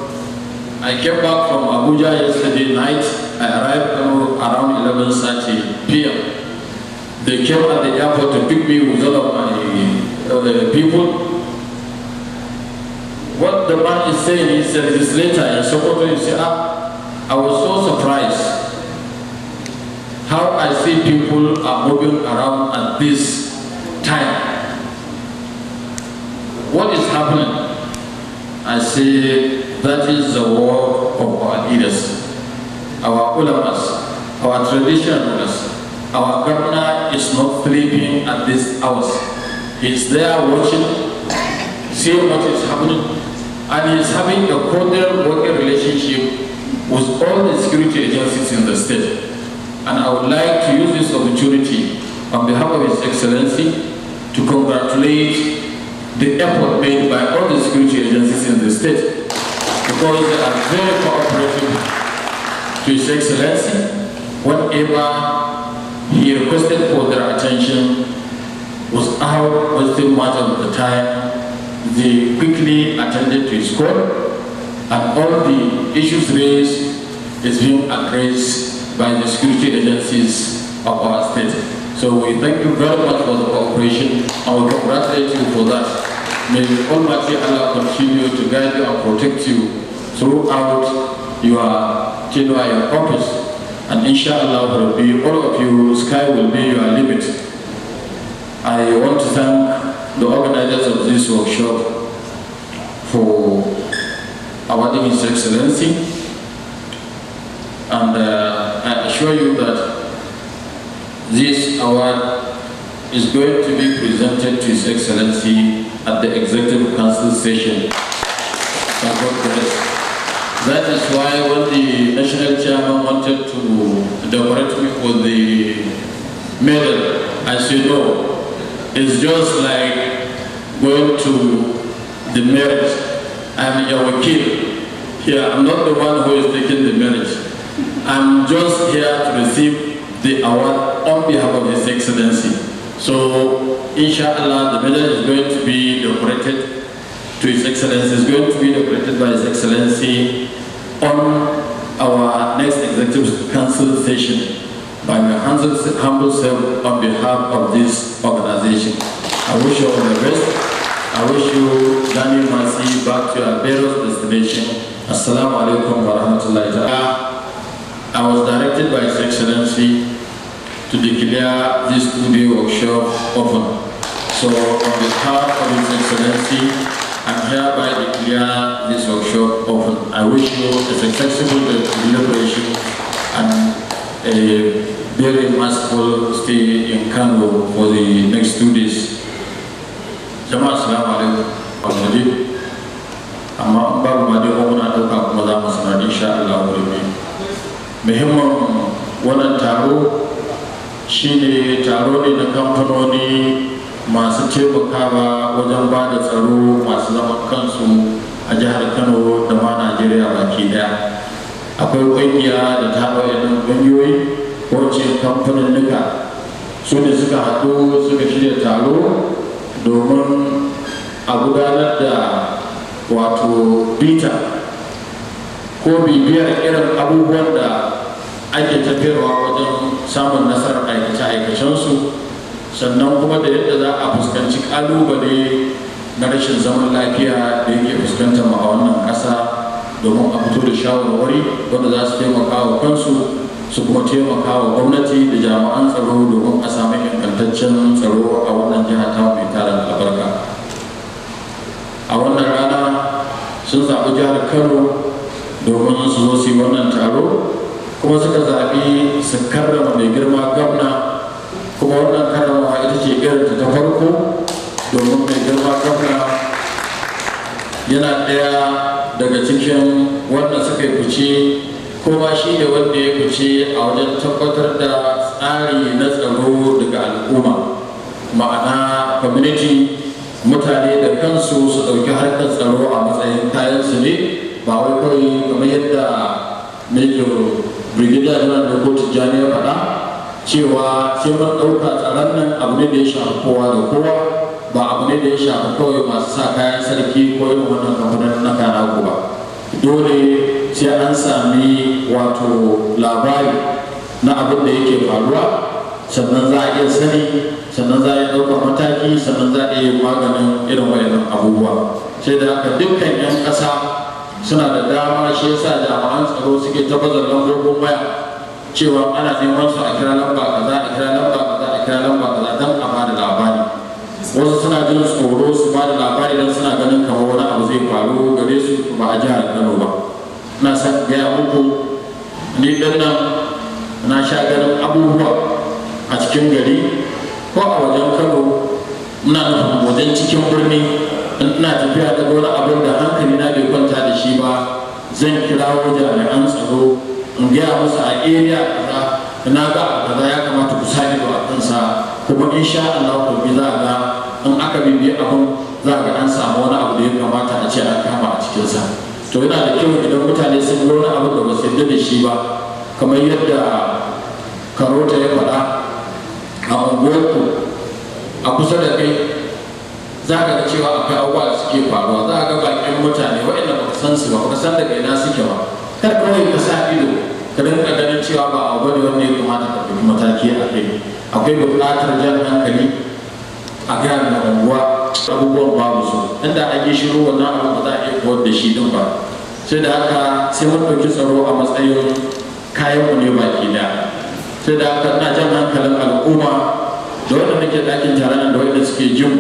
I came back from Abuja yesterday night. I arrived around 11:30 p.m. They came at the airport to pick me with all of my people. What the man is saying, he said this later in Sokoto, he said, I was so surprised how I see people are moving around at this time. What is happening? I say that is the work of our leaders, our ulamas, our traditional rulers. Our governor is not sleeping at this hours. He's there watching, seeing what is happening, and he's having a cordial working relationship with all the security agencies in the state. And I would like to use this opportunity on behalf of His Excellency to congratulate the effort made by all the security agencies in the state because they are very cooperative to His Excellency. Whenever he requested for their attention, without wasting much of the time, they quickly attended to his call, and all the issues raised is being addressed by the security agencies of our state. So we thank you very much for the cooperation and we congratulate you for that. May Almighty Allah continue to guide you and protect you throughout your tenure in office. And inshallah, all of you, sky will be your limit. I want to thank the organizers of this workshop for awarding His Excellency. And I assure you that this award is going to be presented to His Excellency at the Executive Council session. That is why when the National Chairman wanted to decorate me for the medal, I said no. It's just like going to the marriage. I'm your wakil here. I'm not the one who is taking the marriage. I'm just here to receive the award on behalf of His Excellency. So, inshallah, the medal is going to be decorated to His Excellency. It's going to be decorated by His Excellency on our next Executive Council session by my humble self on behalf of this organization. I wish you all the best. I wish you journey mercy back to your various destination. Assalamu alaikum wa rahmatullahi ta'ala. I was directed by His Excellency to declare this two-day workshop open. So on behalf of His Excellency, I'm hereby declare this workshop open. I wish you a successful deliberation and a very merciful stay in Kano for the next 2 days. Jama'a assalamu alaikum. Amma babu ma dai muna dauka kuma za mu sanar insha Allah gobe. Muhimmin wannan taro shine taro ne na kamfanoni masu taimakawa wajen ba da tsaro masu zaman kansu a jihar Kano da ma Najeriya baki daya. Akwai ƙungiya da ta wayannan ƙungiyoyi ko ce kamfanin nuka su ne suka haɗu suka shirya taro domin a gudanar da wato bita ko bibiyar irin abubuwan da ake tafiyarwa wajen samun nasarar aikace-aikacensu, sannan kuma da yadda za a fuskanci kalubale na rashin zaman lafiya da yake fuskantar mu a wannan ƙasa domin a fito da shawarwari wanda za su taimaka wa kansu su kuma taimaka wa gwamnati da jami'an tsaro domin a samu ingantaccen tsaro a wannan jiha ta mai tarin albarka. A wannan rana sun zaɓi jihar Kano domin su zo su yi wannan taro, kuma suka zaɓi su karrama mai girma gwamna, kuma wannan karrama ita ce irinta ta farko domin mai girma gwamna yana ɗaya daga cikin wanda suka yi fice, kuma shi ne wanda ya fice a wajen tabbatar da tsari na tsaro daga al'umma, ma'ana community, mutane da kansu su ɗauki harkar tsaro a matsayin kayansu ne, ba wai kawai kamar yadda Major Brigadier General da Kotu Jani ya faɗa cewa sai mun ɗauka tsaron nan abu ne da ya shafi kowa da kowa, ba abu ne da ya shafi kawai masu sa kayan sarki ko irin wannan kamfanin na kana ba. Dole sai an sami wato labari na abin da yake faruwa, sannan za a iya sani, sannan za a iya ɗaukar mataki, sannan za a iya maganin irin wayannan abubuwa. Sai da haka dukkan 'yan ƙasa suna da dama, shi yasa jami'an tsaro suke tabbatar lambobin waya cewa ana neman su a kira lamba kaza, a kira lamba kaza, a kira lamba kaza don a bada labari. Wasu suna jin tsoro su bada labari don suna ganin kamar wani abu zai faru gare su ba a jihar Kano ba. Ina son gaya muku ni ɗin nan na sha ganin abubuwa a cikin gari ko a wajen Kano, muna nufin wajen cikin birni. Ina tafiya da wani abin da hankali na bai kwanta da shi ba, zan kirawo jami'an tsaro in gaya musu a area kaza na ga kaza ya kamata ku sa ido a kansa, kuma insha Allah ku bi za ga in aka bibiye abin za ga an samu wani abu da ya kamata a ce an kama a cikinsa. To yana da kyau idan mutane sun ga wani abu da ba su yarda da shi ba, kamar yadda Karota ya faɗa a unguwarku a kusa da kai za ka ga cewa akwai abubuwa da suke faruwa, za ka ga bakin mutane waɗanda ba ka san su ba, ba ka san daga ina suke ba, kar kawai ka sa ido ka dinga ganin cewa ba abu bane wanda ya kamata ka ɗauki mataki a kai. Akwai buƙatar jan hankali a gaya da unguwa abubuwan babu su, inda an yi shiru wannan abu ba za a iya kawar da shi din ba. Sai da haka sai mun ɗauki tsaro a matsayin kayan mu ne baki ɗaya. Sai da haka ina jan hankalin al'umma da wanda nake ɗakin taron da wanda suke jin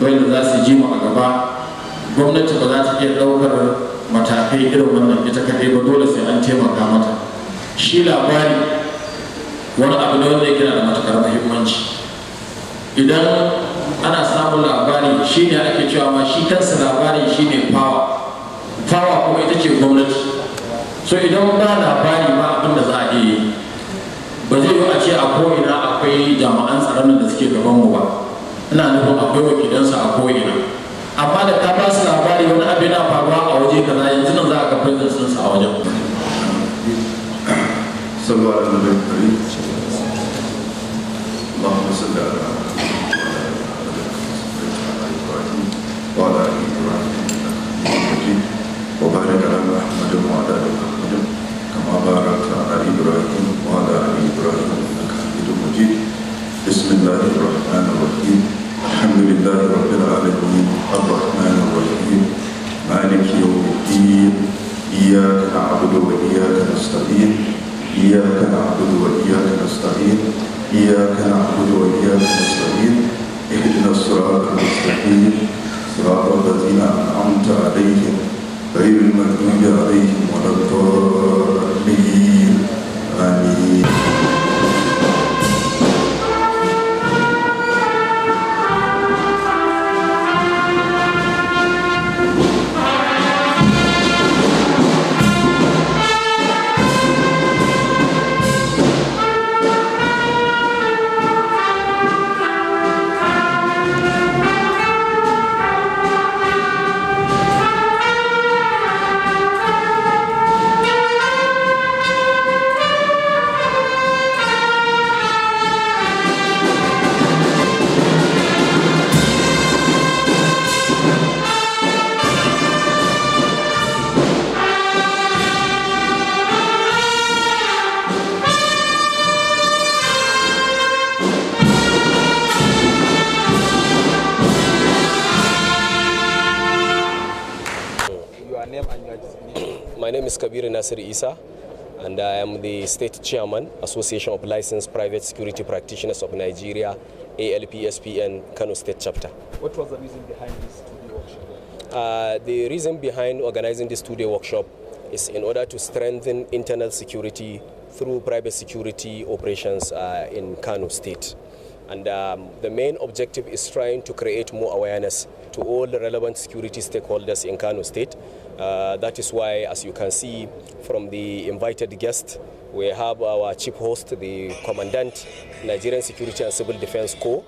wanda za su ji mu a gaba. Gwamnati ba za ta iya ɗaukar matakai irin wannan ita kaɗai ba, dole sai an taimaka mata. Shi labari wani abu ne wanda yake da matuƙar muhimmanci. Idan ana samun labari shi ne ake cewa ma shi kansa labari shi ne power kuma ita ce gwamnati. So idan ba labari ba abin da za a iya yi, ba zai yi a ce a ko'ina akwai jami'an tsaron da suke gabanmu ba, ina nufin akwai wakilansa a ko'ina, amma da ka ba su labari wani abu yana faruwa a waje kaza yanzu nan za a ga presence a wajen. Sallallahu alaihi wa sallam. Allahumma salli ala وعلى آل إبراهيم إنك حميد مجيد وبارك على محمد وعلى آل محمد كما باركت على إبراهيم وعلى آل إبراهيم إنك حميد مجيد. بسم الله الرحمن الرحيم. الحمد لله رب العالمين الرحمن الرحيم مالك يوم الدين. إياك نعبد وإياك نستعين. إياك نعبد وإياك نستعين. إياك نعبد وإياك نستعين. اهدنا الصراط المستقيم صراط الذين أنعمت عليهم غير المغضوب عليهم ولا الضالين. آمين. My name is Kabir Nasir Isa, and I am the State Chairman, Association of Licensed Private Security Practitioners of Nigeria, ALPSPN, Kano State Chapter. What was the reason behind this two-day workshop? The reason behind organizing this two-day workshop is in order to strengthen internal security through private security operations in Kano State. And the main objective is trying to create more awareness to all the relevant security stakeholders in Kano State. That is why, as you can see from the invited guests, we have our chief host, the Commandant, Nigerian Security and Civil Defense Corps,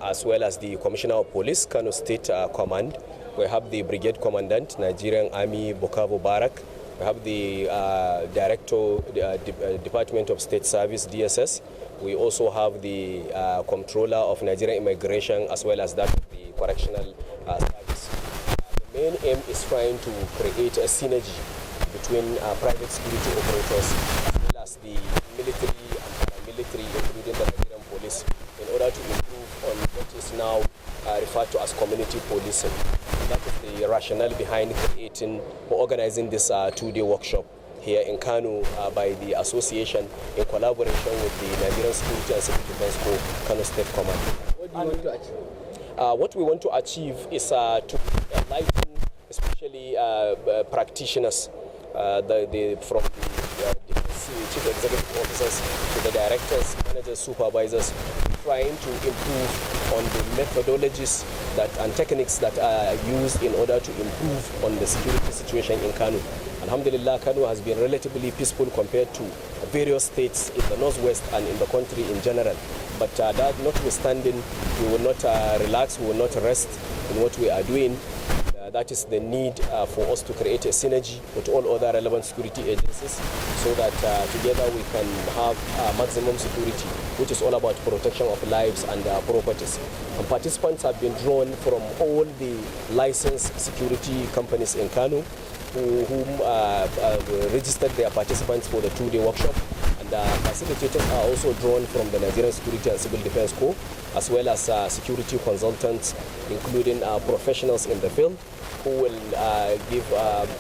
as well as the Commissioner of Police, Kano State Command. We have the Brigade Commandant, Nigerian Army, Bukavu Barak. We have the Director, Department of State Service, DSS. We also have the Comptroller of Nigerian Immigration, as well as that of the Correctional Service. The main aim is trying to create a synergy between private security operators as well as the military and paramilitary, including the Nigerian police, in order to improve on what is now referred to as community policing. That is the rationale behind creating or organizing this two-day workshop here in Kano by the association in collaboration with the Nigerian Security and Civil Defense Corps, Kano State Command. What do you want to achieve? What we want to achieve is to enlighten especially practitioners from the chief executive officers to the directors, managers, supervisors, trying to improve on the methodologies and techniques that are used in order to improve on the security situation in Kano. Alhamdulillah, Kano has been relatively peaceful compared to various states in the northwest and in the country in general. But that notwithstanding, we will not relax, we will not rest in what we are doing. That is the need for us to create a synergy with all other relevant security agencies so that together we can have maximum security, which is all about protection of lives and properties. And participants have been drawn from all the licensed security companies in Kano whom registered their participants for the two-day workshop. And facilitators are also drawn from the Nigerian Security and Civil Defense Corps, as well as security consultants, including professionals in the field, who will give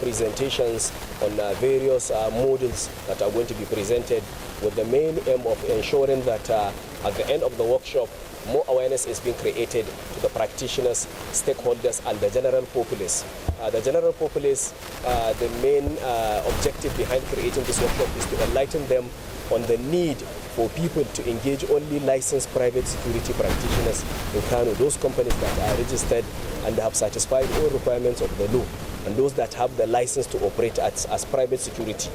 presentations on various models that are going to be presented, with the main aim of ensuring that at the end of the workshop, more awareness is being created to the practitioners, stakeholders, and the general populace. The general populace, the main objective behind creating this workshop is to enlighten them on the need for people to engage only licensed private security practitioners in Kano, those companies that are registered and have satisfied all requirements of the law, and those that have the license to operate as private security,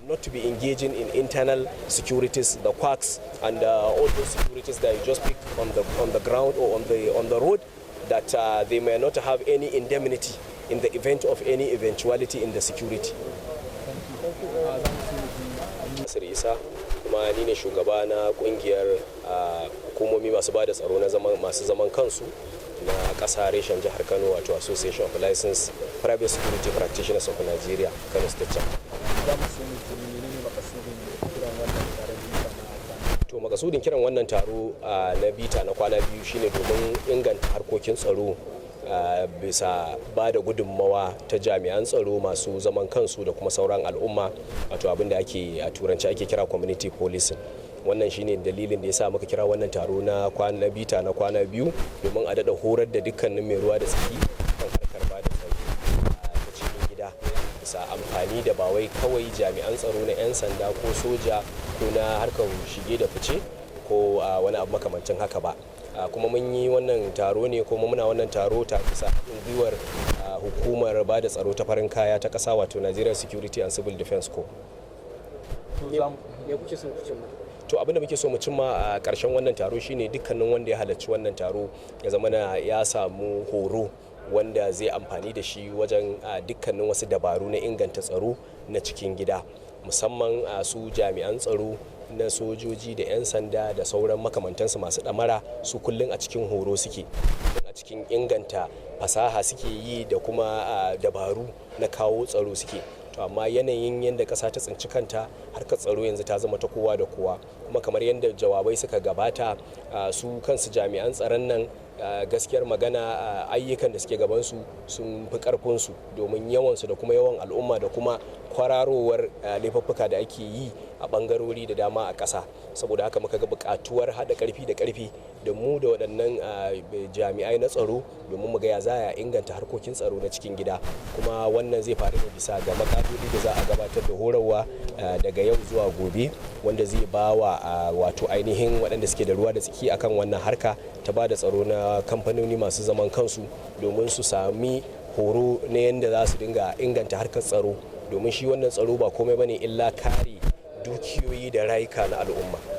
not to be engaging in internal securities, the quacks, and all those securities that you just pick on the ground or on the road, that they may not have any indemnity in the event of any eventuality in the security. Nasir Isa, kuma ni ne shugaba na kungiyar hukumomi masu bada tsaro na masu zaman kansu na ƙasa reshen jihar Kano, wato Association of Licensed Private Security Practitioners of Nigeria, Kano State Chapter. To makasudin kiran wannan taro na bita na kwana biyu shine domin inganta harkokin tsaro bisa ba da gudunmawa ta jami'an tsaro masu zaman kansu da kuma sauran al'umma, wato abin da ake a turanci ake kira community policing. Wannan shine dalilin da yasa muka kira wannan taro na bita na kwana biyu, domin a dada horar da dukkanin mai ruwa da tsaki kan harkar ba da tsaro ta cikin gida, bisa amfani da ba wai kawai jami'an tsaro na 'yan sanda ko soja ko na harkar shige da fice ko wani abu makamancin haka ba. Kuma mun yi wannan taro ne, kuma muna wannan taro ta bisa haɗin gwiwar hukumar ba da tsaro ta farin kaya ta ƙasa, wato Nigeria Security and Civil Defense Corps. To abinda muke so mu cimma a ƙarshen wannan taro shine dukkanin wanda ya halarci wannan taro ya zama ya samu horo wanda zai amfani da shi wajen dukkanin wasu dabaru na inganta tsaro na cikin gida, musamman su jami'an tsaro na sojoji da 'yan sanda da sauran makamantansu masu ɗamara, su kullum a cikin horo suke, a cikin inganta fasaha suke yi da kuma dabaru na kawo tsaro suke. To amma yanayin yadda ƙasa ta tsinci kanta, harkar tsaro yanzu ta zama ta kowa da kowa, kuma kamar yadda jawabai suka gabata, su kansu jami'an tsaron nan gaskiyar magana ayyukan da suke gabansu sun fi karfinsu domin yawansu da kuma yawan al'umma da kuma kwararowar laifuffuka da ake yi a bangarori da dama a ƙasa. Saboda haka muka ga buƙatuwar haɗa ƙarfi da ƙarfi da mu da waɗannan jami'ai na tsaro domin mu ga ya za a inganta harkokin tsaro na cikin gida, kuma wannan zai faru ne bisa ga maƙaloli da za a gabatar da horarwa daga yau zuwa gobe, wanda zai ba wa wato ainihin waɗanda suke da ruwa da tsaki akan wannan harka ta ba da tsaro na kamfanoni masu zaman kansu domin su sami horo na yadda za su dinga inganta harkar tsaro, domin shi wannan tsaro ba komai bane illa kare dukiyoyi da rayuka na al'umma.